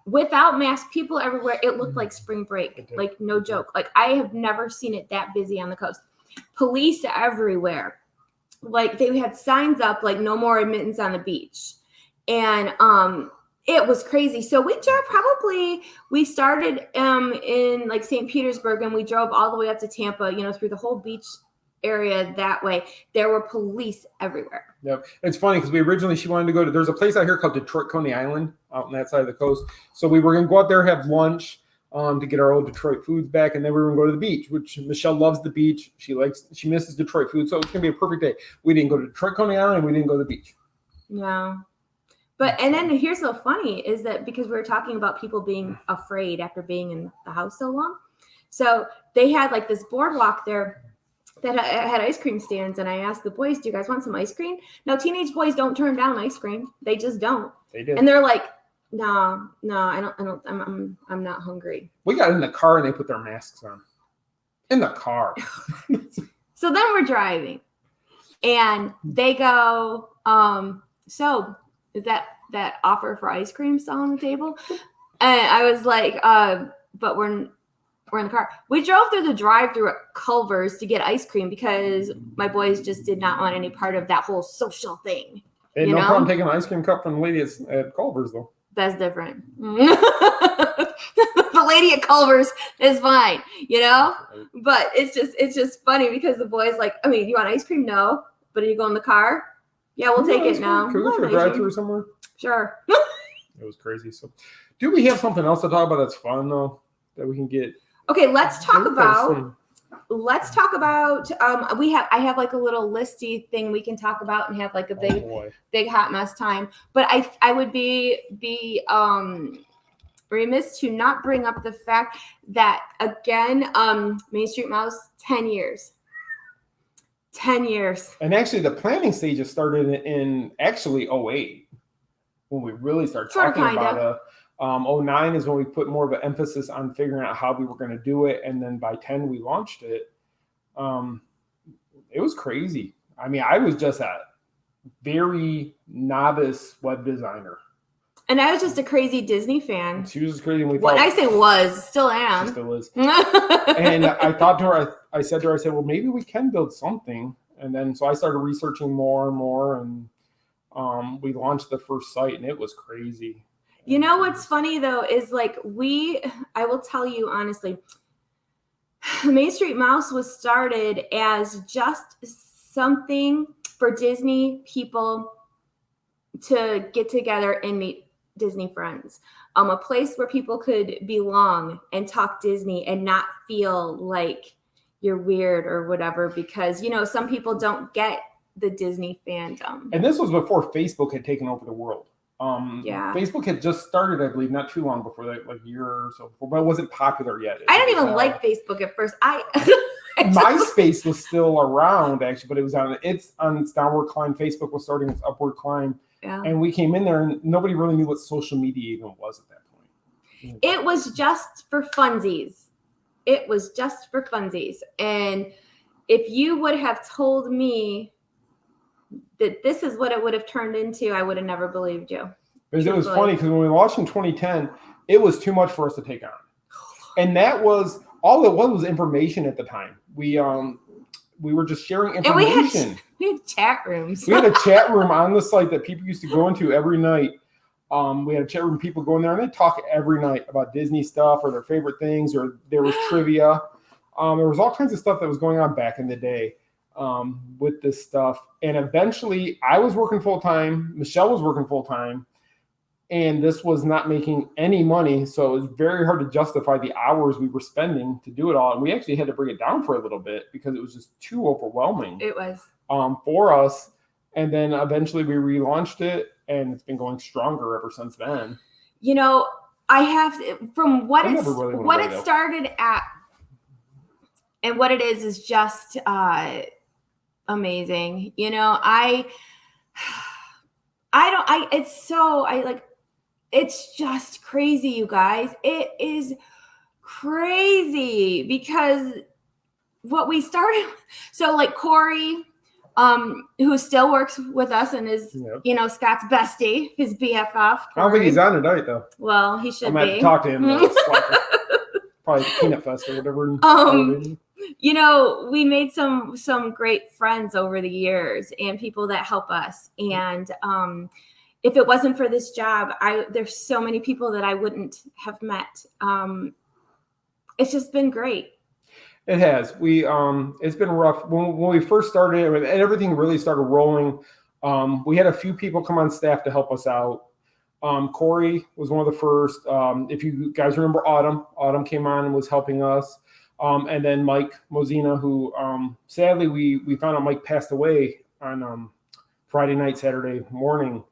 Without masks, people everywhere. It looked like spring break, like no joke. Like I have never seen it that busy on the coast. Police everywhere. Like they had signs up like no more admittance on the beach. And it was crazy. So we started in like St. Petersburg and we drove all the way up to Tampa, through the whole beach area that way. There were police everywhere. Yep. It's funny because she wanted to go to, there's a place out here called Detroit Coney Island out on that side of the coast. So we were going to go out there, have lunch to get our old Detroit foods back. And then we were going to go to the beach, which Michelle loves the beach. She misses Detroit food. So it's going to be a perfect day. We didn't go to Detroit Coney Island and we didn't go to the beach. No. And then here's so funny is that because we were talking about people being afraid after being in the house so long. So they had like this boardwalk there that had ice cream stands, and I asked the boys, "Do you guys want some ice cream?" Now, teenage boys don't turn down ice cream; they just don't. They did, and they're like, "No, I don't. I'm not hungry." We got in the car and they put their masks on. In the car. So then we're driving, and they go, "So is that offer for ice cream still on the table?" And I was like, "But we're in the car." We drove through the drive-through at Culver's to get ice cream because my boys just did not want any part of that whole social thing. And no problem taking an ice cream cup from the lady at Culver's, though. That's different. The lady at Culver's is fine, But it's just funny because the boys like, you want ice cream? No. But are you going in the car? Yeah, we'll take it now. Can we go to a drive-through somewhere? Sure. It was crazy. So, do we have something else to talk about that's fun, though, that we can get? Okay, let's talk about I have like a little listy thing we can talk about and have like a big hot mess time. But I would be remiss to not bring up the fact that again, Main Street Mouse 10 years. 10 years. And actually the planning stages started in actually 2008 when we really started talking about it. 2009 is when we put more of an emphasis on figuring out how we were going to do it. And then by 10, we launched it. It was crazy. I was just a very novice web designer. And I was just a crazy Disney fan. She was just crazy. And when I say was, still am. She still is. And I thought to her, I said, well, maybe we can build something. And then, so I started researching more and more. And we launched the first site and it was crazy. You know what's funny though is like I will tell you honestly, Main Street Mouse was started as just something for Disney people to get together and meet Disney friends. A place where people could belong and talk Disney and not feel like you're weird or whatever because, some people don't get the Disney fandom. And this was before Facebook had taken over the world. Facebook had just started, I believe, not too long before that, like a year or so before, but it wasn't popular yet. I didn't even like Facebook at first. MySpace was still around actually, but it was on its downward climb. Facebook was starting its upward climb. Yeah. And we came in there and nobody really knew what social media even was at that point. It was just for funsies. And if you would have told me that this is what it would have turned into, I would have never believed you. Because it was funny because when we launched in 2010, it was too much for us to take on. And that was all it was information at the time. We were just sharing information. And we had chat rooms. We had a chat room on the site that people used to go into every night. We had a chat room, people go in there and they talk every night about Disney stuff or their favorite things, or there was trivia. There was all kinds of stuff that was going on back in the day with this stuff. And eventually I was working full time. Michelle was working full time. And this was not making any money. So it was very hard to justify the hours we were spending to do it all. And we actually had to bring it down for a little bit because it was just too overwhelming. It was. For us. And then eventually we relaunched it, and it's been going stronger ever since then. You know, I have to, from what it started at, and what it is just amazing. You know, it's just crazy, you guys. It is crazy because what we started, so like Corey, who still works with us and is, you know, Scott's bestie, his BFF. Corey. I don't think he's on tonight though. Well, he should be. I might talk to him. Probably Peanut Fest or whatever. You know, we made some great friends over the years and people that help us. And if it wasn't for this job, there's so many people that I wouldn't have met. It's just been great. It has. It's been rough. When we first started and everything really started rolling, we had a few people come on staff to help us out. Corey was one of the first. If you guys remember Autumn came on and was helping us. And then Mike Mozina, who sadly we found out Mike passed away on Friday night, Saturday morning,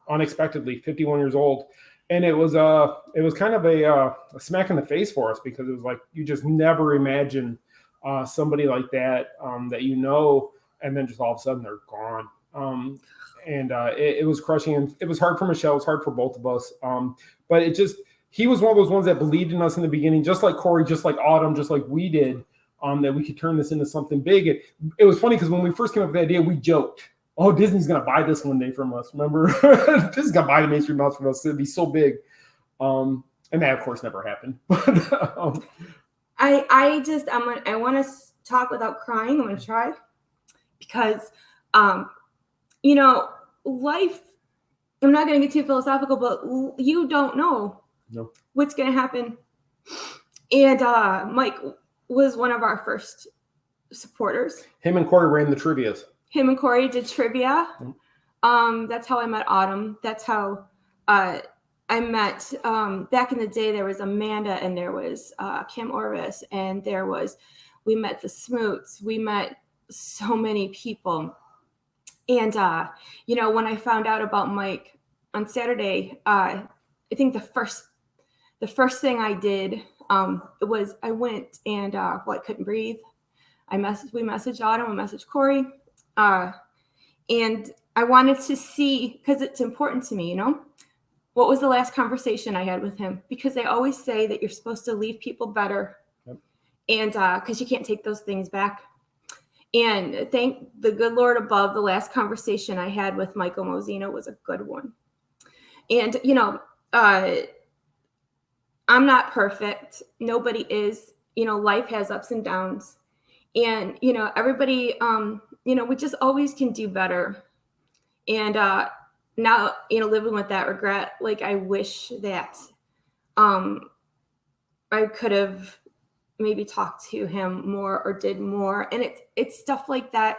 unexpectedly, 51 years old. And it was kind of a smack in the face for us because it was like you just never imagine somebody like that that you know, and then just all of a sudden they're gone. It was crushing, and it was hard for Michelle. It was hard for both of us. But he was one of those ones that believed in us in the beginning, just like Corey, just like Autumn, just like we did, that we could turn this into something big. It was funny because when we first came up with the idea, we joked, oh, Disney's going to buy this one day from us. Remember? Disney's going to buy the Main Street Mouse from us. It'd be so big. And that, of course, never happened. I want to talk without crying. I'm going to try because, you know, life, I'm not going to get too philosophical, but you don't know what's going to happen. And Mike was one of our first supporters. Him and Corey ran the trivias. Him and Corey did trivia. That's how I met Autumn. That's how I met, back in the day, there was Amanda and there was Kim Orvis and we met the Smoots. We met so many people. And, you know, when I found out about Mike on Saturday, I think the first thing I did was I went and, I couldn't breathe. We messaged Autumn, we messaged Corey. And I wanted to see, because it's important to me, you know, what was the last conversation I had with him? Because they always say that you're supposed to leave people better. Yep. And because you can't take those things back. And thank the good Lord above, the last conversation I had with Michael Mozina was a good one. And, you know, I'm not perfect. Nobody is. You know, life has ups and downs. And, you know, everybody, you know, we just always can do better. And now, you know, living with that regret, like I wish that I could have maybe talked to him more or did more. And it's stuff like that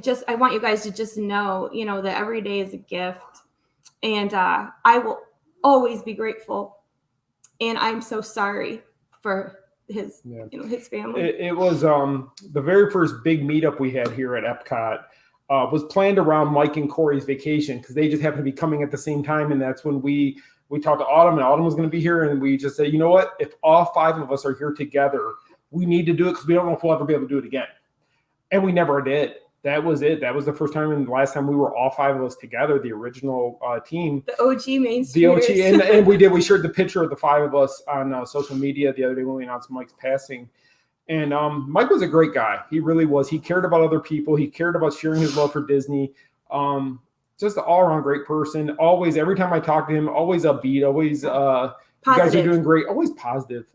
just, I want you guys to just know, you know, that every day is a gift. And I will always be grateful. And I'm so sorry for his, you know, his family. It was the very first big meetup we had here at Epcot was planned around Mike and Corey's vacation because they just happened to be coming at the same time, and that's when we talked to Autumn, and Autumn was going to be here, and we just said, you know what, if all five of us are here together, we need to do it because we don't know if we'll ever be able to do it again. And we never did. That was it. That was the first time and the last time we were all five of us together, the original team. The OG Main Street. The OG, and we shared the picture of the five of us on social media the other day when we announced Mike's passing. And Mike was a great guy. He really was. He cared about other people. He cared about sharing his love for Disney. Just an all-around great person. Always, every time I talked to him, always upbeat, always You guys are doing great. Always positive.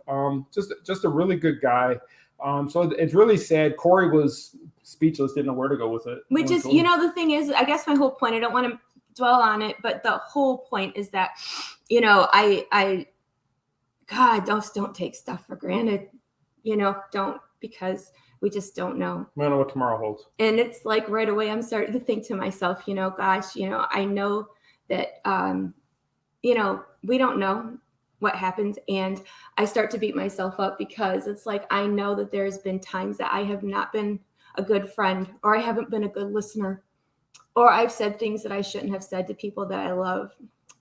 Just a really good guy. So it's really sad. Corey was speechless, didn't know where to go with it. Which is, the thing is, I guess my whole point, I don't want to dwell on it, but the whole point is that, God, don't take stuff for granted. Don't, because we just don't know. We don't know what tomorrow holds. And it's like right away, I'm starting to think to myself, gosh, I know that, we don't know what happens. And I start to beat myself up because it's like, I know that there's been times that I have not been a good friend, or I haven't been a good listener, or I've said things that I shouldn't have said to people that I love.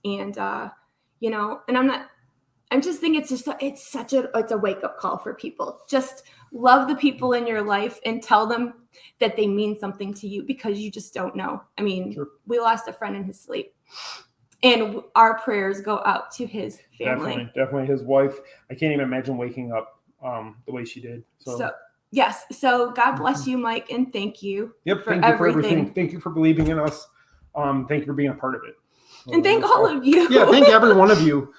And, and I'm just thinking it's a wake up call for people. Just love the people in your life and tell them that they mean something to you, because you just don't know. I mean, sure. We lost a friend in his sleep, and our prayers go out to his family. Definitely his wife. I can't even imagine waking up the way she did. So yes. So God bless you, Mike, and thank you. Yep. Thank you for everything. Thank you for believing in us. Thank you for being a part of it. And thank all of you. Yeah, thank every one of you.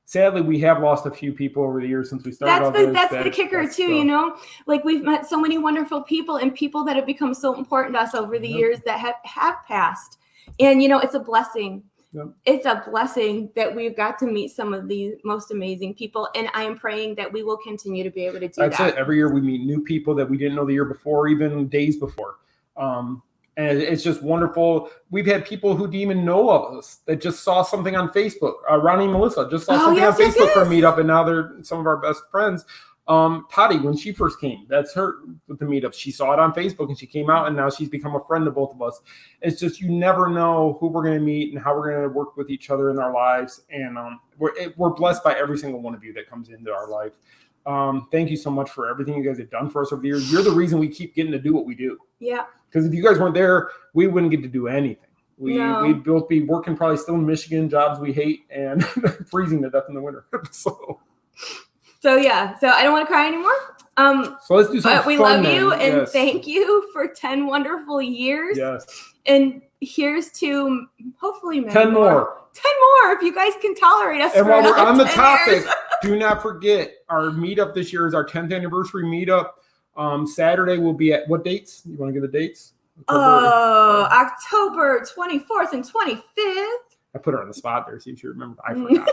Sadly, we have lost a few people over the years since we started. That's the kicker too, Like we've met so many wonderful people, and people that have become so important to us over the years that have passed. And it's a blessing. Yep. It's a blessing that we've got to meet some of the most amazing people, and I am praying that we will continue to be able to do that. That's it. Every year we meet new people that we didn't know the year before, even days before. And it's just wonderful. We've had people who didn't even know of us that just saw something on Facebook. Ronnie and Melissa just saw something on Facebook for a meetup, and now they're some of our best friends. Toddy, when she first came, that's her with the meetups. She saw it on Facebook and she came out, and now she's become a friend to both of us. It's just, you never know who we're going to meet and how we're going to work with each other in our lives. And we're blessed by every single one of you that comes into our life. Thank you so much for everything you guys have done for us over the years. You're the reason we keep getting to do what we do. Yeah. Because if you guys weren't there, we wouldn't get to do anything. We'd both be working probably still in Michigan, jobs we hate, and freezing to death in the winter. So I don't want to cry anymore. So let's do something But we fun love you, then. and thank you for 10 wonderful years. Yes. And here's to hopefully 10 more. 10 more, if you guys can tolerate us. And for while we're on the topic, years. do not forget our meetup this year is our 10th anniversary meetup. Saturday will be at what dates? You want to give the dates? October 24th and 25th. I put her on the spot there. See if she remembers. I forgot.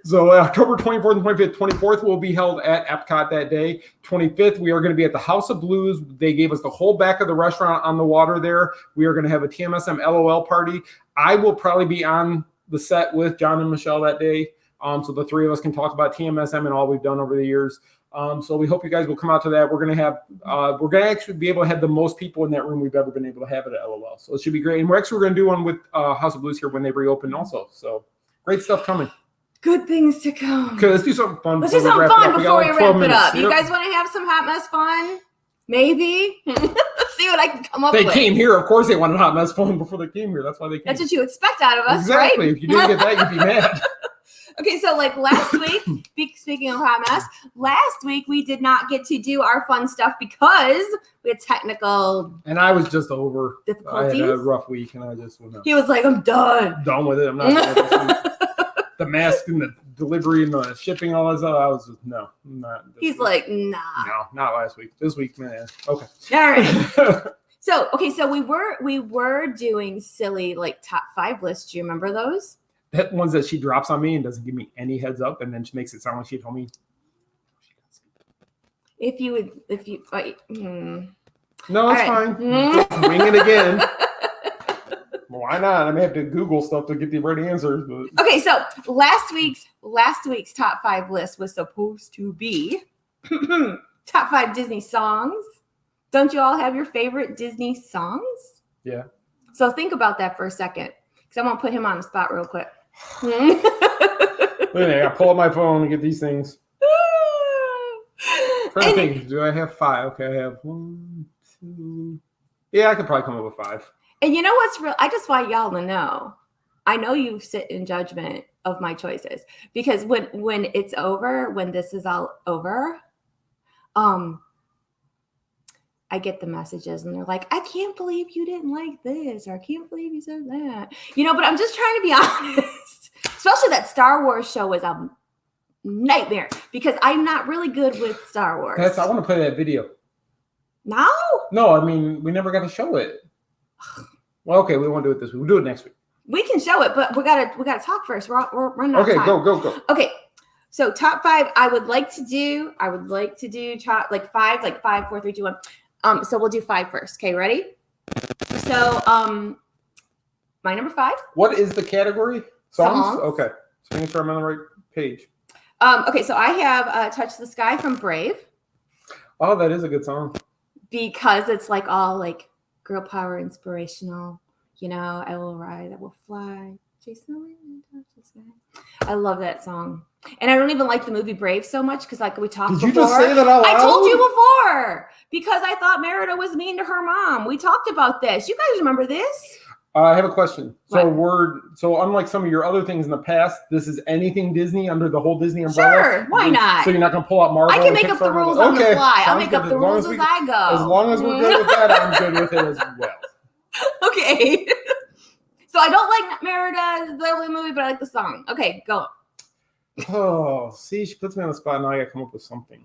So October 24th and 25th. 24th will be held at Epcot that day. 25th, we are going to be at the House of Blues. They gave us the whole back of the restaurant on the water there. We are going to have a TMSM LOL party. I will probably be on the set with John and Michelle that day. So the three of us can talk about TMSM and all we've done over the years. So we hope you guys will come out to that. We're going to actually be able to have the most people in that room we've ever been able to have at LOL. So it should be great. And we're going to do one with House of Blues here when they reopen also. So great stuff coming. Good things to come. Okay, let's do something fun. Let's do something fun before we wrap it up. Yep. You guys want to have some hot mess fun? Maybe. Let's see what I can come up with. They came here. Of course they wanted hot mess fun before they came here. That's why they came. That's what you expect out of us, exactly. Right? If you didn't get that, you'd be mad. Okay, so like last week, speaking of hot mess, last week we did not get to do our fun stuff because we had technical and I was just over difficulties. I had a rough week, and I just went up. He was like, I'm done. Done with it. I'm not doing it. The mask and the delivery and the shipping, all that stuff. I was just not. He's like, nah. No, not last week. This week, man. Okay. All right. So we were doing silly like top 5 lists. Do you remember those? That ones that she drops on me and doesn't give me any heads up, and then she makes it sound like she told me. No, it's fine. Just wing it again. Why not? I may have to Google stuff to get the right answers. But. Okay, so last week's top 5 list was supposed to be top 5 Disney songs. Don't you all have your favorite Disney songs? Yeah. So think about that for a second, because I'm gonna put him on the spot real quick. Wait a minute, I gotta pull up my phone and get these things. Trying to think, do I have 5? Okay, I have 1, 2. Yeah, I could probably come up with 5. And you know what's real? I just want y'all to know. I know you sit in judgment of my choices, because when it's over, when this is all over, I get the messages and they're like, I can't believe you didn't like this, or I can't believe you said that. But I'm just trying to be honest. Especially that Star Wars show was a nightmare because I'm not really good with Star Wars. I want to play that video. No? No, I mean, we never got to show it. Well, okay, we won't do it this week. We'll do it next week. We can show it, but we gotta talk first. We're running out of time. Go. Okay, so top 5. I would like to do top like 5, 4, 3, 2, 1. So we'll do 5 first. Okay, ready? So my number 5. What is the category? Songs? Songs. Okay, so make sure I'm on the right page. Okay, so I have "Touch the Sky" from Brave. Oh, that is a good song. Because it's like all like girl power, inspirational. You know, I will ride, I will fly, chase the wind and touch the sky. I love that song. And I don't even like the movie Brave so much because like we talked before. Did you just say that out loud? I told you before because I thought Merida was mean to her mom. We talked about this. You guys remember this? I have a question. What? So unlike some of your other things in the past, this is anything Disney under the whole Disney umbrella? Sure, why not? So you're not going to pull out Marvel? I can make up the rules on the fly. I'll make up the rules as I go. As long as we're good with that, I'm good with it as well. Okay. So I don't like Merida's the movie, but I like the song. Okay, go. Oh, see, she puts me on the spot. Now I got to come up with something.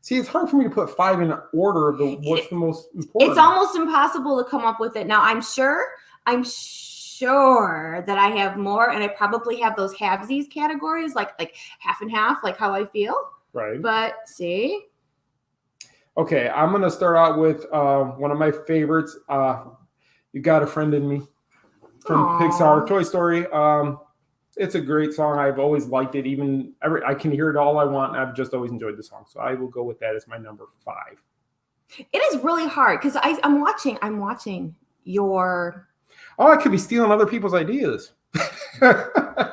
See, it's hard for me to put 5 in order of what's the most important. It's almost impossible to come up with it. Now, I'm sure that I have more, and I probably have those halvesies categories, like half and half, like how I feel. Right. But see. Okay, I'm going to start out with one of my favorites. You Got a Friend in Me from Pixar, Toy Story. It's a great song. I've always liked it. I can hear it all I want. And I've just always enjoyed the song. So I will go with that as my number 5. It is really hard because I'm watching your. Oh, I could be stealing other people's ideas.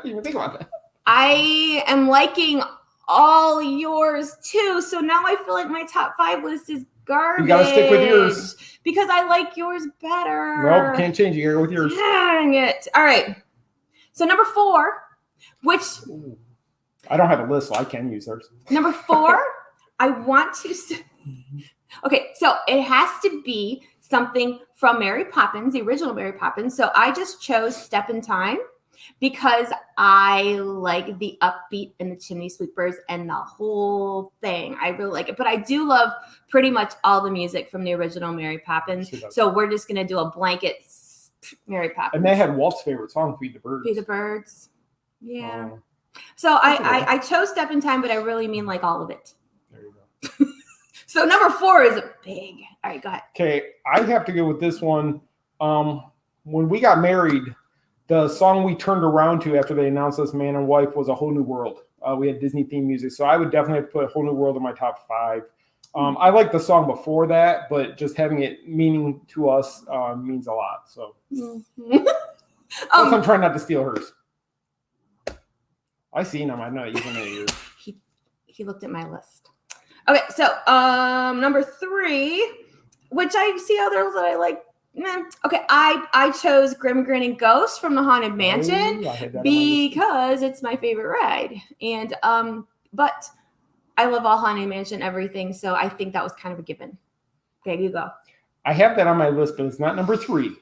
Even think about that. I am liking all yours too. So now I feel like my top 5 list is garbage. You gotta stick with yours. Because I like yours better. Nope, can't change it. You gotta go with yours. Dang it. All right. So number 4, which... Ooh. I don't have a list, so I can use hers. Number 4, I want to... Okay, so it has to be something from Mary Poppins, the original Mary Poppins. So I just chose Step in Time because I like the upbeat and the chimney sweepers and the whole thing. I really like it. But I do love pretty much all the music from the original Mary Poppins. So we're just going to do a blanket Mary Poppins. And they had Walt's favorite song, Feed the Birds. Feed the Birds. Yeah. So I chose Step in Time, but I really mean like all of it. There you go. So number 4 is big. All right, go ahead. Okay, I have to go with this one. When we got married, the song we turned around to after they announced us man and wife was A Whole New World. We had Disney theme music, so I would definitely have to put A Whole New World in my top 5. I like the song before that, but just having it meaning to us means a lot. So I'm trying not to steal hers. I seen them. I'm not using any of yours. He looked at my list. Okay, so number 3, which I see others that I like. Okay, I chose Grim Grinning Ghost from the Haunted Mansion because it's my favorite ride. And but I love all Haunted Mansion, everything, so I think that was kind of a given. Okay, you go. I have that on my list, but it's not number 3.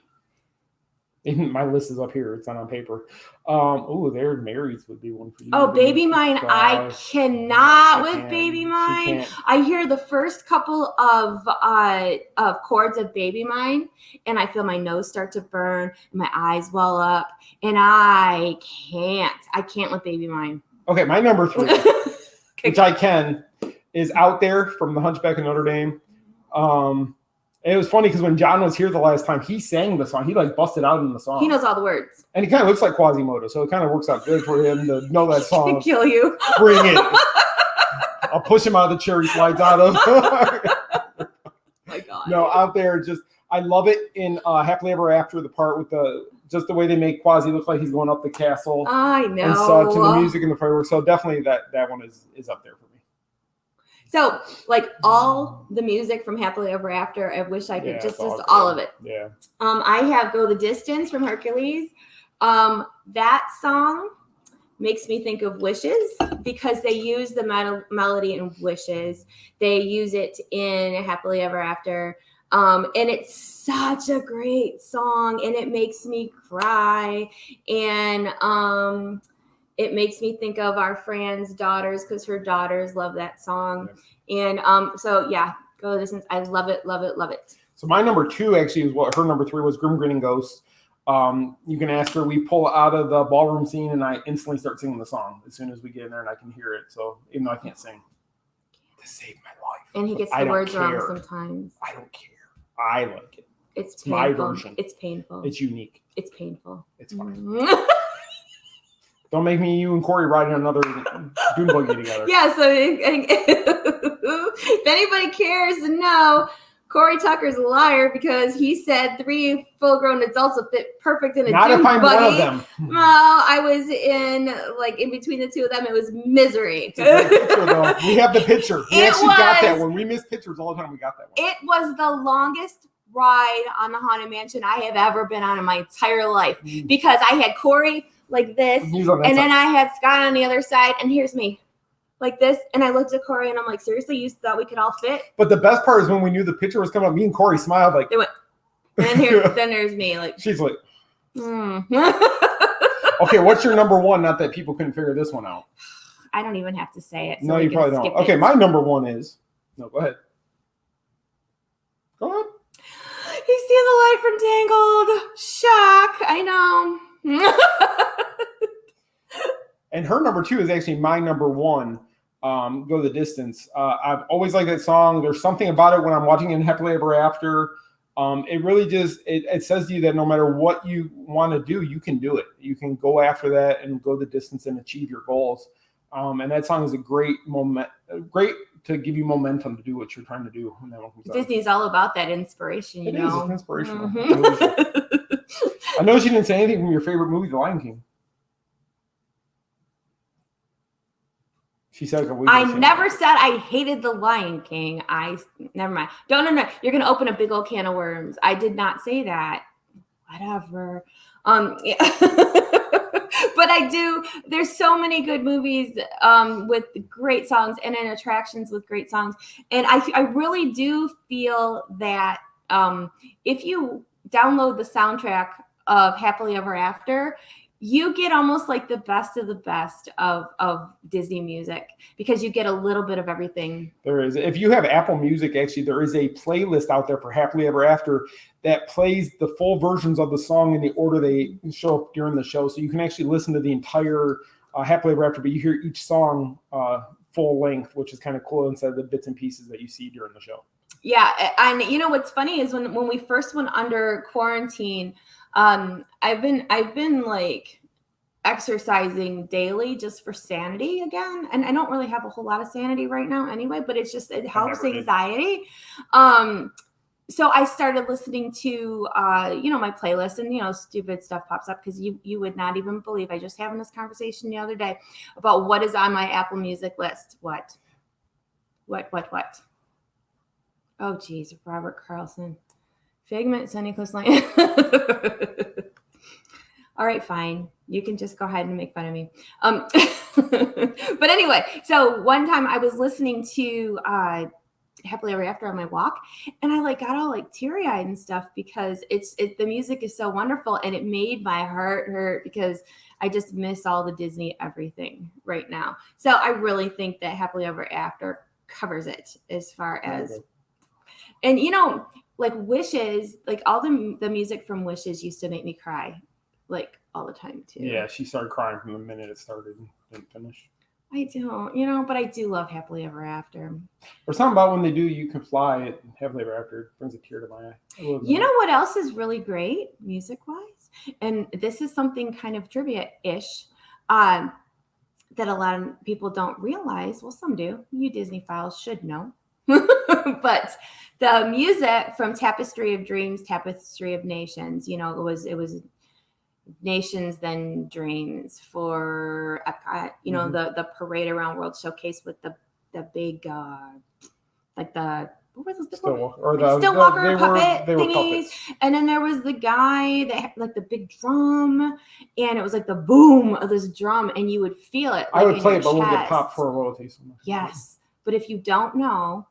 My list is up here. It's not on paper. There, Mary's would be one for you. Oh, Baby Mine. I cannot with Baby Mine. I hear the first couple of chords of Baby Mine, and I feel my nose start to burn, and my eyes well up, and I can't with Baby Mine. Okay, my number 3, which I can, is Out There from The Hunchback of Notre Dame. It was funny because when John was here the last time, he sang the song. He like busted out in the song. He knows all the words. And he kind of looks like Quasimodo, so it kind of works out good for him to know that song. Kill you. Bring it. I'll push him out of the chair he slides out of. My God. No, Out There, I love it in Happily Ever After, the part with the way they make Quasi look like he's going up the castle. I know. And such, and the music and the fireworks. So definitely that one is up there for me. So, like all the music from Happily Ever After, I wish I could just all of it. Yeah. I have Go the Distance from Hercules. That song makes me think of Wishes because they use the melody in Wishes. They use it in Happily Ever After. And it's such a great song and it makes me cry. And It makes me think of our friend's daughters because her daughters love that song. Yes. And so yeah, Go the Distance. I love it, love it, love it. So my number 2 actually is what her number 3 was, Grim Grinning Ghosts. You can ask her. We pull out of the ballroom scene, and I instantly start singing the song as soon as we get in there, and I can hear it. So even though I can't sing, to save my life. And he gets the words wrong sometimes. I don't care. I like it. It's my version. It's painful. It's unique. It's painful. It's fine. Don't make me, you and Corey riding another Dune buggy together. Yeah, so if anybody cares to know, Corey Tucker's a liar because he said 3 full-grown adults will fit perfect in a Not Dune if I'm buggy. one of them. No, I was in between the 2 of them. It was misery. It's a great picture, though. We have the picture. We actually got that one. We miss pictures all the time. We got that one. It was the longest ride on the Haunted Mansion I have ever been on in my entire life because I had Corey like this, and then I had Scott on the other side, and here's me like this, and I looked at Corey and I'm like, seriously, you thought we could all fit? But the best part is when we knew the picture was coming up, me and Corey smiled like. They went, and then there's me like. She's like. Okay, what's your number 1? Not that people couldn't figure this one out. I don't even have to say it. So no, you probably don't. Okay, my number 1 is. No, go ahead. Go ahead. He's seeing the light from Tangled. Shock. I know. And her number 2 is actually my number 1. Go the Distance. I've always liked that song. There's something about it when I'm watching it in Happily Ever After. It really just it says to you that no matter what you want to do, you can do it. You can go after that and go the distance and achieve your goals. And that song is a great to give you momentum to do what you're trying to do. Disney's all about that inspiration. It know? It's inspirational. Mm-hmm. I know she didn't say anything from your favorite movie, The Lion King. She said I never said I hated The Lion King. Never mind. No. You're gonna open a big old can of worms. I did not say that. Whatever. Yeah. But I do. There's so many good movies with great songs and in attractions with great songs. And I really do feel that if you download the soundtrack of Happily Ever After, you get almost like the best of the best of Disney music because you get a little bit of everything. There is. If you have Apple Music, actually, there is a playlist out there for Happily Ever After that plays the full versions of the song in the order they show up during the show. So you can actually listen to the entire Happily Ever After, but you hear each song full length, which is kind of cool instead of the bits and pieces that you see during the show. Yeah. And you know, what's funny is when we first went under quarantine, I've been like exercising daily just for sanity again. And I don't really have a whole lot of sanity right now anyway, but it helps anxiety. So I started listening to, my playlist and, stupid stuff pops up because you would not even believe. I just having this conversation the other day about what is on my Apple Music list. What? Oh, geez. Robert Carlson. Figment, Sunny Coastline. All right, fine. You can just go ahead and make fun of me. But anyway, so one time I was listening to Happily Ever After on my walk, and I got all teary-eyed and stuff because the music is so wonderful, and it made my heart hurt because I just miss all the Disney everything right now. So I really think that Happily Ever After covers it as far as, and Wishes, all the music from Wishes used to make me cry all the time too. Yeah, she started crying from the minute it started and didn't finish. I don't, but I do love Happily Ever After. There's something about when they do You Can Fly at Happily Ever After. It brings a tear to my eye. You know what else is really great music-wise? And this is something kind of trivia-ish that a lot of people don't realize. Well, some do. You Disney files should know. But the music from Tapestry of Dreams, Tapestry of Nations, it was Nations Then Dreams for Epcot, the parade around World Showcase with the big what were those Stillwalker puppet thingies, and then there was the guy that had the big drum, and it was the boom of this drum, and you would feel it. I would play it, but we'll get popped for a royalty. So much. Yes, but if you don't know,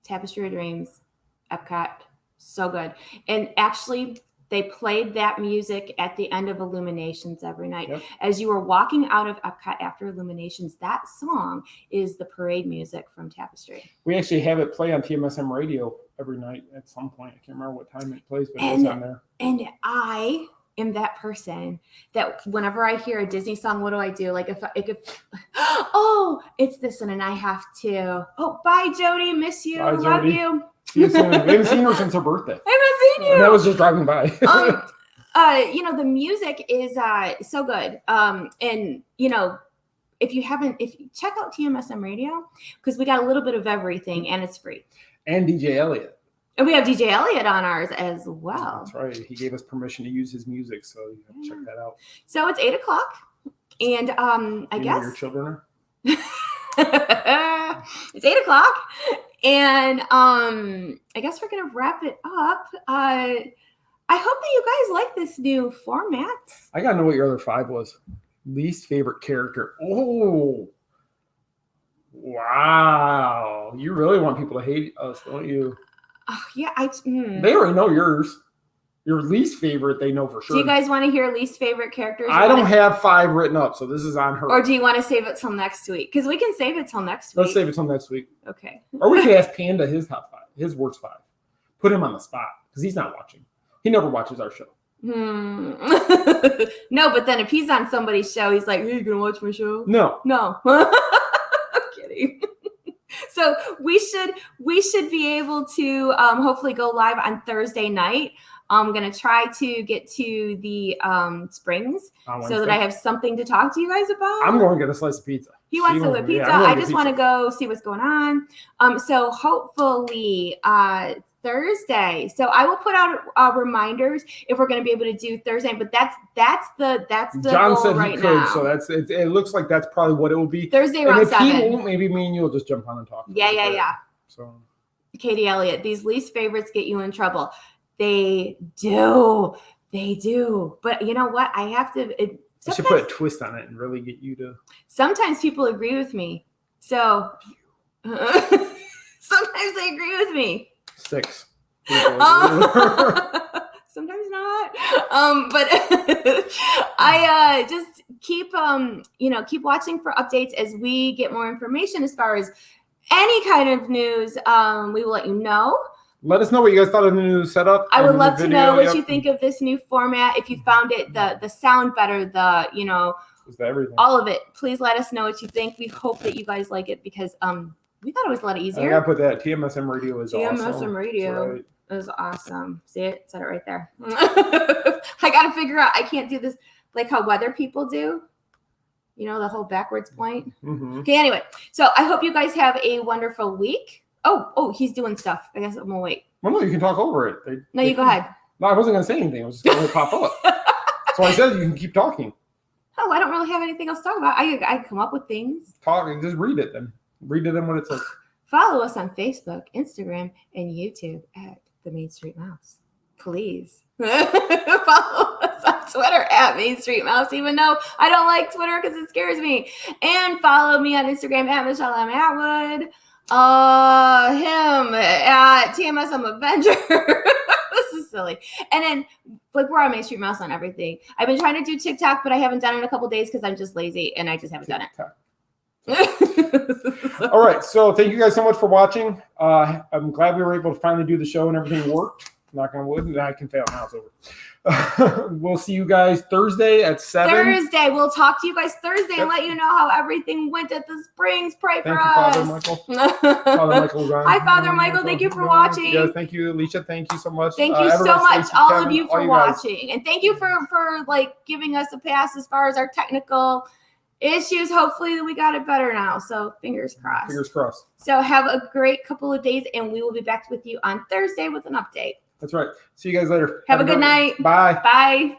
Tapestry of Dreams, Epcot, so good. And actually, they played that music at the end of Illuminations every night. Yep. As you were walking out of Epcot after Illuminations, that song is the parade music from Tapestry. We actually have it play on TMSM radio every night at some point. I can't remember what time it plays, but it's on there. And I am that person that whenever I hear a Disney song, what do I do? Like if oh, it's this one, and I have to. Oh, bye, Jody. Miss you. Bye, Love Jody. you. See you soon. We haven't seen her since her birthday. I haven't seen you. And I was just driving by. The music is so good. And if you check out TMSM Radio, because we got a little bit of everything and it's free. And DJ Elliott. And we have DJ Elliott on ours as well. That's right. He gave us permission to use his music, so you have to check that out. So it's 8:00, and I guess your children are. It's 8:00, and I guess we're gonna wrap it up. I hope that you guys like this new format. I gotta know what your other 5 was. Least favorite character. Oh, wow! You really want people to hate us, don't you? Oh, yeah, They already know yours. Your least favorite, they know for sure. Do you guys want to hear least favorite characters? I don't have 5 written up, so this is on her. Or do you want to save it till next week? Because we can save it till next week. Let's save it till next week. Okay. Or we can ask Panda his top 5, his worst 5. Put him on the spot because he's not watching. He never watches our show. No, but then if he's on somebody's show, he's like, "Hey, you gonna watch my show?" No. I'm kidding. So we should be able to hopefully go live on Thursday night. I'm gonna try to get to the Springs so that I have something to talk to you guys about. I'm going to get a slice of pizza. He wants to get pizza. I just want to go see what's going on. So hopefully Thursday. So I will put out reminders if we're going to be able to do Thursday. But that's the John goal said right he could, now. so it looks like that's probably what it will be. Thursday and around if 7. he won't, maybe me and you will just jump on and talk. Yeah. So Katie Elliott, these least favorites get you in trouble. They do. But you know what? I have to. I should put a twist on it and really get you to. Sometimes people agree with me. So sometimes they agree with me. 6. Sometimes not. But I just keep watching for updates as we get more information as far as any kind of news. We will let you know. Let us know what you guys thought of the new setup. I would love to know what you think of this new format. If you found it, the sound better, all of it. Please let us know what you think. We hope that you guys like it because we thought it was a lot easier. I gotta put that TMSM radio is awesome. TMSM radio is awesome. See it? Said it right there. I gotta figure out. I can't do this like how weather people do. The whole backwards point. Mm-hmm. Okay. Anyway, so I hope you guys have a wonderful week. Oh, he's doing stuff. I guess I'm gonna wait. Well, no, you can talk over it. You go ahead. No, I wasn't gonna say anything. I was just gonna pop up. So I said you can keep talking. Oh, I don't really have anything else to talk about. I come up with things. Talk and just read it then. Read it in what it says. Follow us on Facebook, Instagram, and YouTube at The Main Street Mouse. Please. Follow us on Twitter at Main Street Mouse, even though I don't like Twitter because it scares me. And follow me on Instagram at Michelle M. Atwood. Him at TMSM Avengers. This is silly. And then, we're on Main Street Mouse on everything. I've been trying to do TikTok, but I haven't done it in a couple days because I'm just lazy and I just haven't done it. All right. So thank you guys so much for watching. I'm glad we were able to finally do the show and everything worked. Knock on wood. And I can fail now. It's over. We'll see you guys Thursday at 7. Thursday. We'll talk to you guys Thursday and let you know how everything went at the Springs. Pray for us. Father Michael. Father Michael. Hi, Father Michael. Thank you for watching. Yes, thank you, Alicia. Thank you so much. Thank you so much, all of you, for watching. And thank you for giving us a pass as far as our technical issues. Hopefully we got it better now. So fingers crossed. Fingers crossed. So have a great couple of days and we will be back with you on Thursday with an update. That's right. See you guys later. Have a good night. Bye. Bye.